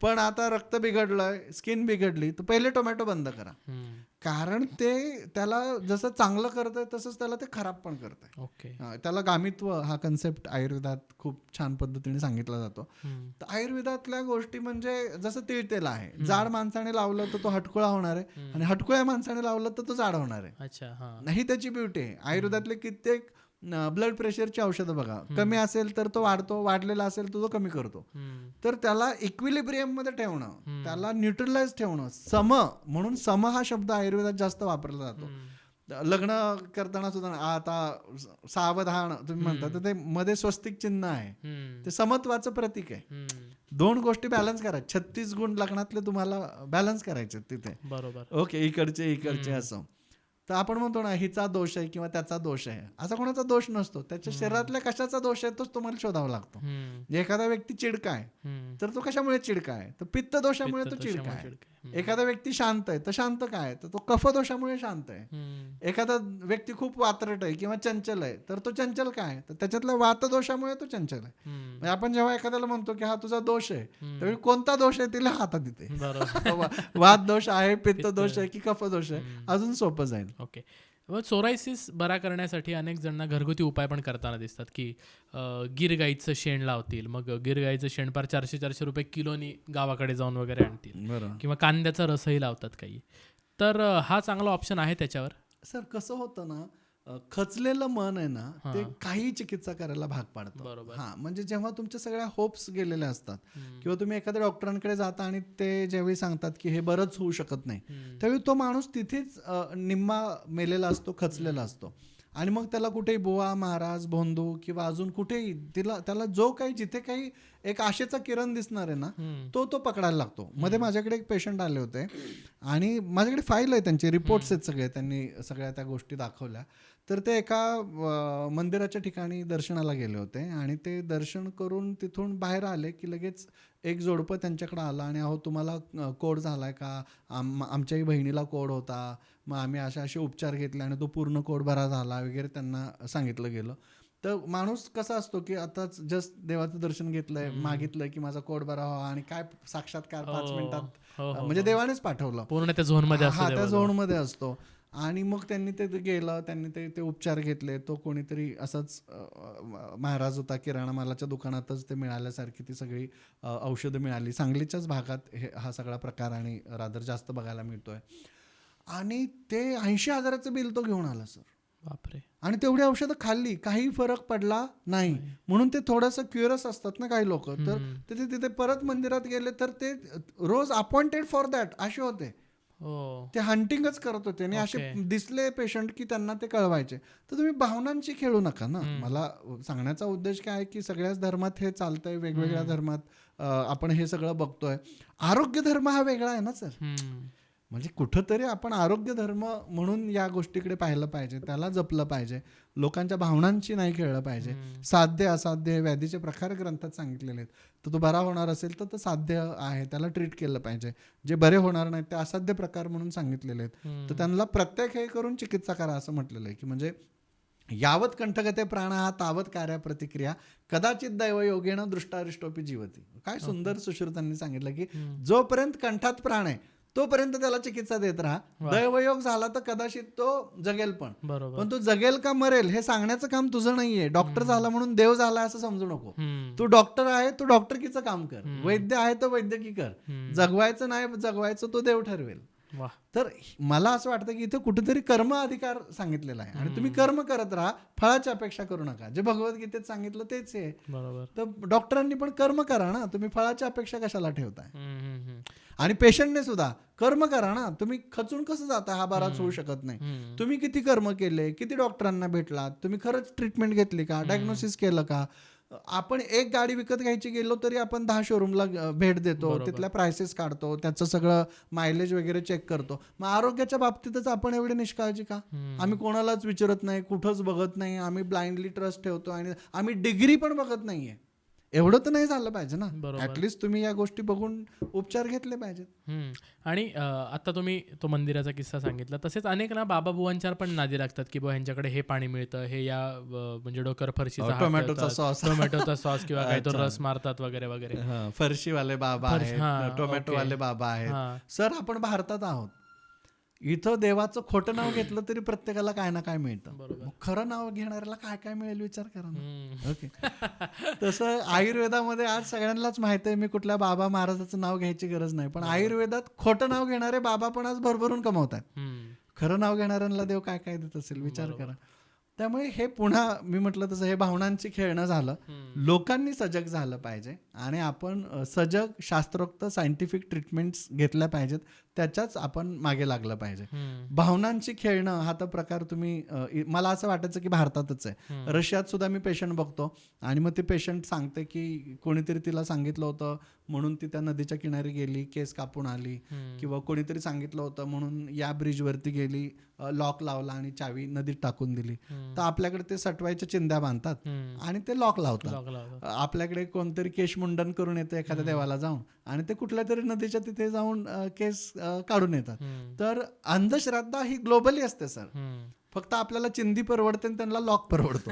पण आता रक्त बिघडलंय, स्किन बिघडली, तर पहिले टोमॅटो बंद करा. कारण ते त्याला जसं चांगलं करतंय तसंच त्याला ते खराब पण करतंय. ओके. त्याला गामित्व हा कन्सेप्ट आयुर्वेदात खूप छान पद्धतीने सांगितला जातो. तर आयुर्वेदातल्या गोष्टी म्हणजे जसं तिळतेल आहे, जाड माणसाने लावलं तर तो हटकुळा होणार आहे, आणि हटकुळ्या माणसाने लावलं तर तो जाड होणार आहे. अच्छा. हां. नाही, त्याची ब्युटी आहे. आयुर्वेदातले कित्येक ब्लड प्रेशरची औषधं बघा, कमी असेल तर तो वाढतो, वाढलेला असेल तर तो कमी करतो. तर त्याला इक्विलिब्रियम मध्ये ठेवणं, त्याला न्यूट्रलाइज ठेवणं, म्हणून सम हा शब्द आयुर्वेदात जास्त वापरला जातो. लग्न करताना सुद्धा आता सावधान तुम्ही म्हणता, तर ते मध्ये स्वस्तिक चिन्ह आहे, ते समत्वाचं प्रतीक आहे. दोन गोष्टी बॅलन्स करा. 36 गुण लग्नातले तुम्हाला बॅलन्स करायचे तिथे. बरोबर. ओके, इकडचे असं. तर आपण म्हणतो ना हिचा दोष आहे किंवा त्याचा दोष आहे, असा कोणाचा दोष नसतो. त्याच्या शरीरातल्या कशाचा दोष आहे तोच तुम्हाला शोधावा लागतो. एखादा व्यक्ती चिडका आहे तर तो कशामुळे चिडका आहे, तर पित्त दोषामुळे तो चिडका आहे. एखादा व्यक्ती शांत आहे तर शांत काय, तर तो कफ दोषामुळे शांत आहे. एखादा व्यक्ती खूप वात्रट आहे किंवा चंचल आहे तर तो चंचल काय, तर त्याच्यातल्या वात दोषामुळे तो चंचल आहे. म्हणजे आपण जेव्हा एखाद्याला म्हणतो की हा तुझा दोष आहे, त्यावेळी कोणता दोष आहे तिला हातात येते. वात दोष आहे, पित्त दोष आहे की कफ दोष आहे, अजून सोपं जाईल. ओके. मग सोरायसिस बरा करण्यासाठी अनेक जणांना घरगुती उपाय पण करताना दिसतात की गिर गाईचं शेण लावतील, मग गिर गाईचं शेण पार 400-400 रुपये किलोनी गावाकडे जाऊन वगैरे आणतील, किंवा कांद्याचा रसही लावतात काही. तर हा चांगला ऑप्शन आहे त्याच्यावर? सर, कसं होतं ना, खचलेलं मन आहे ना, ते काही चिकित्सा करायला भाग पाडतं. बरोबर. हा, म्हणजे जेव्हा तुमच्या सगळ्या होप्स गेलेल्या असतात, किंवा तुम्ही एखाद्या डॉक्टरांकडे जाता आणि ते ज्यावेळी सांगतात की हे बरंच होऊ शकत नाही, त्यावेळी तो माणूस तिथेच निम्मा मेलेला असतो, खचलेला असतो. आणि मग त्याला कुठेही बुवा, महाराज, भोंदू किंवा अजून कुठेही त्याला जो काही जिथे काही एक आशेचा किरण दिसणार आहे ना, तो पकडायला लागतो. मध्ये माझ्याकडे एक पेशंट आले होते आणि माझ्याकडे फाईल आहे, त्यांचे रिपोर्ट्स आहेत सगळे, त्यांनी सगळ्या त्या गोष्टी दाखवल्या. तर ते एका मंदिराच्या ठिकाणी दर्शनाला गेले होते आणि ते दर्शन करून तिथून बाहेर आले की लगेच एक जोडपं त्यांच्याकडे आलं आणि अहो तुम्हाला कोड झालाय का, आमच्याही बहिणीला कोड होता, मग आम्ही असे उपचार घेतले आणि तो पूर्ण कोड बरा झाला वगैरे त्यांना सांगितलं गेलं. तर माणूस कसा असतो की आताच जस्ट देवाचं दर्शन घेतलंय, मागितलंय की माझा कोड बरा व्हावा, आणि काय साक्षात्कार 5 मिनिटात म्हणजे देवानेच पाठवलं, पूर्ण त्या झोनमध्ये असतो. त्या झोनमध्ये असतो. आणि मग त्यांनी ते गेलं, त्यांनी ते उपचार घेतले. तो कोणीतरी असाच महाराज होता, किराणा मालाच्या दुकानातच ते मिळाल्यासारखी ती सगळी औषधं मिळाली. सांगलीच्याच भागात हा सगळा प्रकार आणि रादर जास्त बघायला मिळतोय. आणि ते 80,000चं बिल तो घेऊन आला सर. बापरे. आणि तेवढी औषधं खाल्ली, काही फरक पडला नाही. म्हणून ते थोडंसं क्युरियस असतात ना काही लोक, तर तिथे परत मंदिरात गेले तर ते रोज अपॉइंटेड फॉर दॅट असे होते. ते हंटिंगच करत होते आणि असे दिसले पेशंट की त्यांना ते कळवायचे. तर तुम्ही भावनांची खेळू नका ना. मला सांगण्याचा उद्देश काय आहे की सगळ्याच धर्मात हे चालतंय, वेगवेगळ्या धर्मात आपण हे सगळं बघतोय. आरोग्य धर्म हा वेगळा आहे ना सर. म्हणजे कुठंतरी आपण आरोग्य धर्म म्हणून या गोष्टीकडे पाहिलं पाहिजे, त्याला जपलं पाहिजे, लोकांच्या भावनांची नाही खेळलं पाहिजे. साध्य असाध्य व्याधीचे प्रकार ग्रंथात सांगितलेले आहेत. तर तो बरा होणार असेल तर तो साध्य आहे, त्याला ट्रीट केलं पाहिजे. जे बरे होणार नाहीत ते असाध्य प्रकार म्हणून सांगितलेले आहेत. तर त्यांना प्रत्येक हे करून चिकित्सा करा असं म्हटलेलं आहे की म्हणजे यावत कंठगते प्राण हा तावत कार्या प्रतिक्रिया कदाचित दैवयोगेन दृष्टारिष्टोपी जीवती. काय सुंदर सुश्रुतांनी सांगितलं की जोपर्यंत कंठात प्राण आहे तोपर्यंत त्याला चिकित्सा देत राहा. दैवयोग झाला तर कदाचित तो जगेल पण तो जगेल का मरेल हे सांगण्याचं काम तुझं नाहीये. डॉक्टर झाला म्हणून देव झाला असं समजू नको. तू डॉक्टर आहे, तू डॉक्टरकीचं काम कर. वैद्य आहे तर वैद्यकी कर. जगवायचं नाही जगवायचं तो देव ठरवेल. वा. तर मला असं वाटतं की इथे कुठेतरी कर्म अधिकार सांगितलेला आहे आणि तुम्ही कर्म करत राहा, फळाची अपेक्षा करू नका. जे भगवद्गीतेत सांगितलं तेच आहे. बरोबर. तर डॉक्टरांनी पण कर्म करा ना, तुम्ही फळाची अपेक्षा कशाला ठेवताय. हम्म, हम्म, हम्म. आणि पेशंटने सुद्धा कर्म करा ना, तुम्ही खचून कसं जाता हा बराच होऊ शकत नाही. हम्म. तुम्ही किती कर्म केले, किती डॉक्टरांना भेटलात, तुम्ही खरंच ट्रीटमेंट घेतली का, डायग्नोसिस केलं का. आपण एक गाडी विकत घ्यायची गेलो तरी आपण 10 शोरूमला भेट देतो, बरोबर. तिथल्या प्राइसेस काढतो, त्याचं सगळं मायलेज वगैरे चेक करतो. मग आरोग्याच्या बाबतीतच आपण एवढी निष्काळजी का. आम्ही कोणालाच विचारत नाही, कुठंच बघत नाही, आम्ही ब्लाइंडली ट्रस्ट ठेवतो आणि आम्ही डिग्री पण बघत नाहीये. एवढं तर नाही झालं पाहिजे ना. बरोबर. ऍटलिस्ट तुम्ही या गोष्टी बघून उपचार घेतले पाहिजेत. हम्म. आणि आता तुम्ही तो मंदिराचा किस्सा सांगितला, तसेच अनेक ना बाबा बुवांच्यावर पण नादी लागतात की बुवा ह्यांच्याकडे हे पाणी मिळतं, हे या म्हणजे डोक्यावर फरशीचा हात टोमॅटोचा ठेवतात, सॉस. टोमॅटोचा सॉस किंवा काही तो अच्छा. रस मारतात वगैरे वगैरे. फरशीवाले बाबा आहेत, हां, टोमॅटोवाले ओके. बाबा आहेत. हां. सर आपण भारतात आहोत, इथं देवाचं खोटं नाव घेतलं तरी प्रत्येकाला काय ना काय मिळतं. बरोबर. मग खरं नाव घेणाऱ्याला काय काय मिळेल विचार करा ना. हम्म. ओके. तसं आयुर्वेदामध्ये आज सगळ्यांनाच माहित आहे, मी कुठल्या बाबा महाराजाचं नाव घ्यायची गरज नाही, पण आयुर्वेदात खोटं नाव घेणारे बाबा पण आज भरभरून कमवतात. हम्म. खरं नाव घेणाऱ्यांना देव काय काय देत असेल विचार करा. त्यामुळे हे पुन्हा मी म्हटलं तसं हे भावनांची खेळणं झालं. लोकांनी सजग झालं पाहिजे आणि आपण सजग शास्त्रोक्त सायंटिफिक ट्रीटमेंट्स घेतल्या पाहिजेत, त्याच्याच आपण मागे लागलं पाहिजे. भावनांची खेळणं हा तर प्रकार तुम्ही मला असं वाटायचं की भारतातच आहे. रशियात सुद्धा मी पेशंट बघतो आणि मग ते पेशंट सांगते की कोणीतरी तिला सांगितलं होतं म्हणून ती त्या नदीच्या किनारी गेली, केस कापून आली, किंवा कोणीतरी सांगितलं होतं म्हणून या ब्रिजवरती गेली, लॉक लावला आणि चावी नदीत टाकून दिली. तर आपल्याकडे ते सटवायच्या चिंध्या बांधतात आणि ते लॉक लावतात. आपल्याकडे कोणतरी केशमुंडन करून येतं एखाद्या देवाला जाऊन आणि ते कुठल्या तरी नदीच्या तिथे जाऊन केस काढून येतात. तर अंधश्रद्धा ही ग्लोबली असते सर. फक्त आपल्याला चिंधी परवडते आणि त्यांना लॉक परवडतो.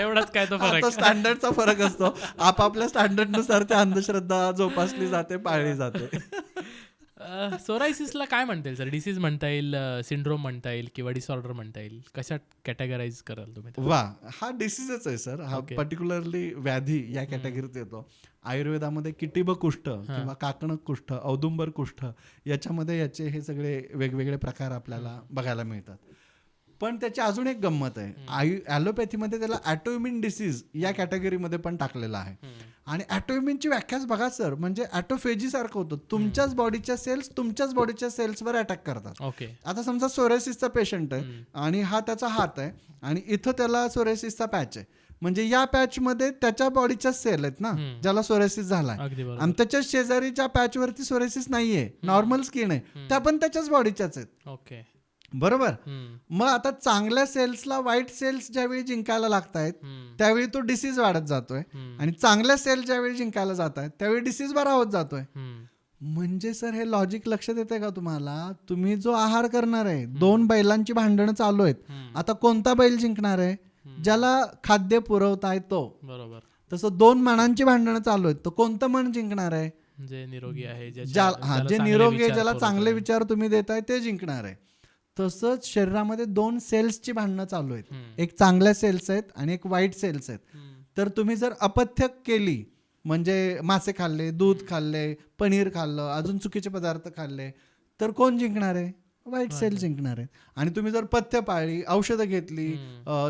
एवढाच काय तो फरक. आता स्टँडर्डचा फरक असतो. आपापल्या स्टँडर्डनुसार त्या अंधश्रद्धा जोपासली जाते, पाळली जाते. सोरायसिसला काय म्हणता येईल सर? डिसीज म्हणता येईल, सिंड्रोम म्हणता येईल किंवा डिसऑर्डर म्हणता येईल, कशात कॅटेगराईज कराल तुम्ही? वा, हा डिसीजच आहे सर. हा पर्टिक्युलरली व्याधी या कॅटेगरीत येतो. आयुर्वेदामध्ये किटिब कुष्ठ किंवा काकणक कुष्ठ, औदुंबर कुष्ठ याच्यामध्ये याचे हे सगळे वेगवेगळे प्रकार आपल्याला बघायला मिळतात. पण त्याची अजून एक गंमत आहे. ॲलोपॅथीमध्ये त्याला ॲटोइम्युन डिसीज या कॅटेगरीमध्ये पण टाकलेलं आहे. आणि ॲटोइम्युनची व्याख्याच बघा सर, म्हणजे ॲटोफेजी सारखं होतं. तुमच्याच बॉडीच्या सेल्स तुमच्याच बॉडीच्या सेल्सवर अटॅक करतात. ओके. आता समजा सोरायसिसचा पेशंट आहे आणि हा त्याचा हात आहे आणि इथं त्याला सोरायसिसचा पॅच आहे. म्हणजे या पॅच मध्ये त्याच्या बॉडीच्या सेल आहेत ना ज्याला सोरायसिस झालाय, आणि त्याच्या शेजारीच्या पॅच वरती सोरायसिस नाहीये, नॉर्मल स्किन आहे, त्या पण त्याच्याच बॉडीच्याच आहेत. ओके. बरोबर. मग आता चांगल्या सेल्सला वाईट सेल्स ज्यावेळी जिंकायला लागतायत त्यावेळी तो डिसीज वाढत जातोय आणि चांगल्या सेल ज्यावेळी जिंकायला जात आहेत त्यावेळी डिसीज बरा होत जातोय. म्हणजे सर हे लॉजिक लक्षात येते का तुम्हाला? तुम्ही जो आहार करणार आहे, 2 बैलांची भांडणं चालू आहेत, आता कोणता बैल जिंकणार आहे? ज्याला खाद्य पुरवताय तो. बरोबर. तसं 2 मनांची भांडणं चालू आहेत, तर कोणतं मन जिंकणार आहे? जे निरोगी आहे, जे निरोगी आहे, ज्याला चांगले विचार तुम्ही देताय ते जिंकणार आहे. तसंच शरीरामध्ये 2 सेल्सची भांडणं चालू आहेत. एक चांगल्या सेल्स आहेत आणि एक वाईट सेल्स आहेत. तर तुम्ही जर अपथ्य केली, म्हणजे मासे खाल्ले, दूध खाल्ले, पनीर खाल्लं, अजून चुकीचे पदार्थ खाल्ले, तर कोण जिंकणार आहे? वाईट सेल जिंकणार आहे. आणि तुम्ही जर पथ्य पाळली, औषधं घेतली,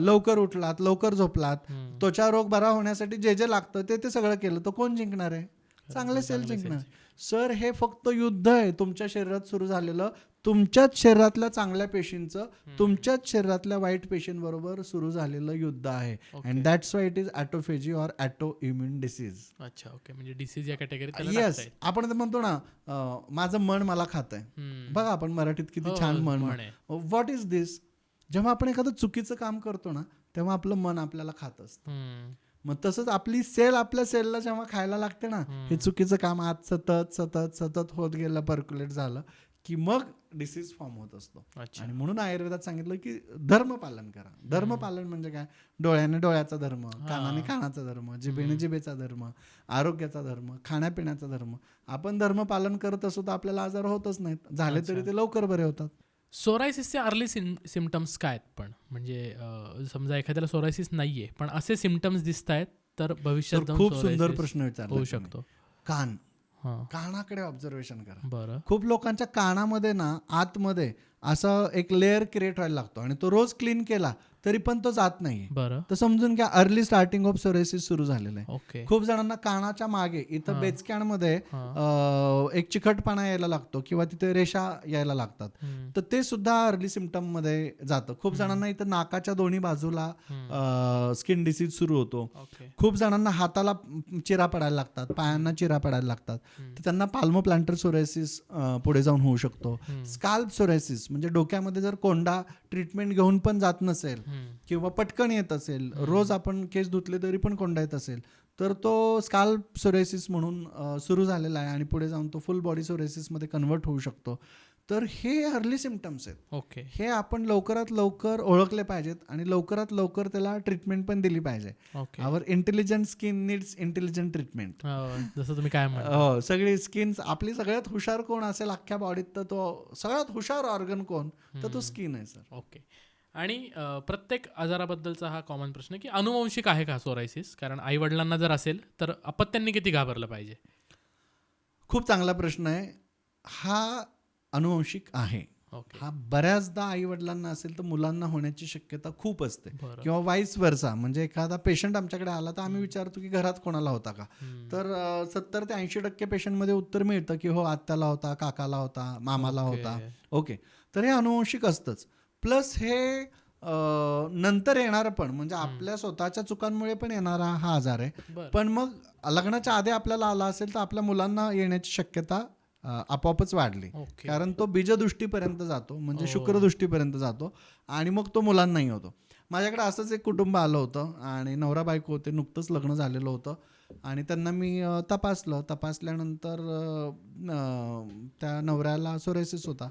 लवकर उठलात, लवकर झोपलात, त्वचा रोग बरा होण्यासाठी जे जे लागतं ते सगळं केलं, तर कोण जिंकणार आहे? चांगले सेल जिंकणार. सर हे फक्त युद्ध आहे तुमच्या शरीरात सुरू झालेलं, तुमच्याच शरीरातल्या चांगल्या पेशींचं तुमच्याच शरीरातल्या वाईट पेशींबरोबर सुरू झालेलं युद्ध आहे. And that's why it is autophagy or autoimmune disease. अच्छा. ओके. म्हणजे डिसीज या कॅटेगरीत. येस. आपण तर म्हणतो ना, माझं मन मला खातंय. बघा आपण मराठीत किती छान मन. व्हॉट इज दिस? जेव्हा आपण एखादं चुकीचं काम करतो ना तेव्हा आपलं मन आपल्याला खात असतं. मग तसंच आपली सेल आपल्या सेलला जेव्हा खायला लागते ना, हे चुकीचं काम आज सतत सतत सतत होत गेलं, पर्क्युलेट झालं की मग डिसीज फॉर्म होत असतो. आणि म्हणून आयुर्वेदात सांगितलं की धर्म पालन करा. धर्म पालन म्हणजे काय? डोळ्याने डोळ्याचा धर्म, कानाने कानाचा धर्म, जिभेने जिभेचा धर्म, आरोग्याचा धर्म, खाण्यापिण्याचा धर्म. आपण धर्म पालन करत असतो तर आपल्याला आजार होतच नाहीत, झाले तरी ते लवकर बरे होतात. सोरायसिसचे अर्ली सिम्पटम्स काय आहेत? पण म्हणजे समजा एखाद्याला सोरायसिस नाहीये पण असे सिम्पटम्स दिसत आहेत तर भविष्यात खूप सुंदर प्रश्न विचारला होऊ शकतो. कान हां. कानाकडे ऑब्झर्वेशन करा. बरं. खूप लोकांच्या कानामध्ये ना आतमध्ये असं एक लेअर क्रिएट व्हायला लागतो आणि तो रोज क्लीन केला तरी पण तो जात नाहीये. बरं. तर समजून घ्या अर्ली स्टार्टिंग ऑफ सोरायसिस सुरू झालेलं आहे. ओके. खूप जणांना कानाच्या मागे इथं बेचक्यामध्ये एक चिकटपणा यायला लागतो किंवा तिथे रेषा यायला लागतात. तर ते सुद्धा अर्ली सिम्पटम मध्ये जातं. खूप जणांना इथं नाकाच्या दोन्ही बाजूला स्किन डिसीज सुरू होतो. ओके. खूप जणांना हाताला चिरा पडायला लागतात, पायांना चिरा पडायला लागतात. तर त्यांना पाल्मो प्लांटर सोरायसिस पुढे जाऊन होऊ शकतो. स्काल्प सोरायसिस म्हणजे डोक्यामध्ये जर कोंडा ट्रीटमेंट घेऊन पण जात नसेल किंवा पटकन येत असेल, रोज आपण केस धुतले तरी पण कोंडा येत असेल, तर तो स्काल्प सोरायसिस म्हणून सुरू झालेला आहे आणि पुढे जाऊन तो फुल बॉडी सोरायसिसमध्ये कन्वर्ट होऊ शकतो. तर हे अर्ली सिम्पटम्स आहेत. ओके. हे आपण लवकरात लवकर ओळखले पाहिजेत आणि लवकरात लवकर त्याला ट्रीटमेंट पण दिली पाहिजे. Okay. Our intelligent skin needs intelligent treatment. जसं तुम्ही काय म्हणता. हो, सगळी स्किन आपली सगळ्यात हुशार कोण असेल अख्ख्या बॉडीत, तर तो सगळ्यात हुशार ऑर्गन कोण, तर तो स्किन आहे सर. ओके. आणि प्रत्येक आजाराबद्दलचा हा कॉमन प्रश्न की अनुवंशिक आहे का सोरायसिस? कारण आई वडिलांना जर असेल तर अपत्यांनी किती घाबरलं पाहिजे? खूप चांगला प्रश्न आहे. हा अनुवंशिक आहे. ओके. हा बऱ्याचदा आई वडिलांना असेल तर मुलांना होण्याची शक्यता खूप असते बरं. किंवा वाईस वर्सा. म्हणजे एखादा पेशंट आमच्याकडे आला तर आम्ही विचारतो की घरात कोणाला होता का, तर 70 ते 80% पेशंटमध्ये उत्तर मिळतं की हो, आत्याला होता, काकाला होता, मामाला होता. ओके. तर हे अनुवंशिक असतंच. प्लस हे नंतर येणारं पण, म्हणजे आपल्या स्वतःच्या चुकांमुळे पण येणारा हा आजार आहे. बरं. पण मग लग्नाच्या आधी आपल्याला आला असेल तर आपल्या मुलांना येण्याची शक्यता आपोआपच वाढली. ओके. कारण तो बीजदृष्टीपर्यंत जातो, म्हणजे शुक्रदृष्टीपर्यंत जातो आणि मग तो मुलांनाही होतो. माझ्याकडे असंच एक कुटुंब आलं होतं आणि नवरा बायको होते, नुकतंच लग्न झालेलं होतं आणि त्यांना मी तपासल्यानंतर त्या नवऱ्याला सोरायसिस होता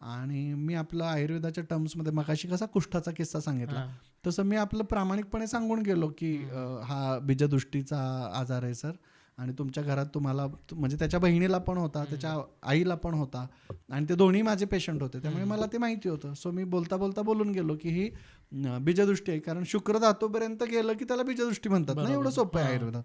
आणि मी आपलं आयुर्वेदाच्या टर्म्समध्ये मगाशी कसा कुष्ठाचा किस्सा सांगितला तसं मी आपलं प्रामाणिकपणे सांगून गेलो की हा बीजदृष्टीचा आजार आहे सर, आणि तुमच्या घरात तुम्हाला, म्हणजे त्याच्या बहिणीला पण होता, त्याच्या आईला पण होता आणि ते दोन्ही माझे पेशंट होते, त्यामुळे मला ते माहिती होतं. सो मी बोलता बोलता बोलून गेलो की ही बीजदृष्टी आहे. कारण शुक्र धातूपर्यंत गेलं की त्याला बीजदृष्टी म्हणतात ना, एवढं सोपं आहे आयुर्वेदात.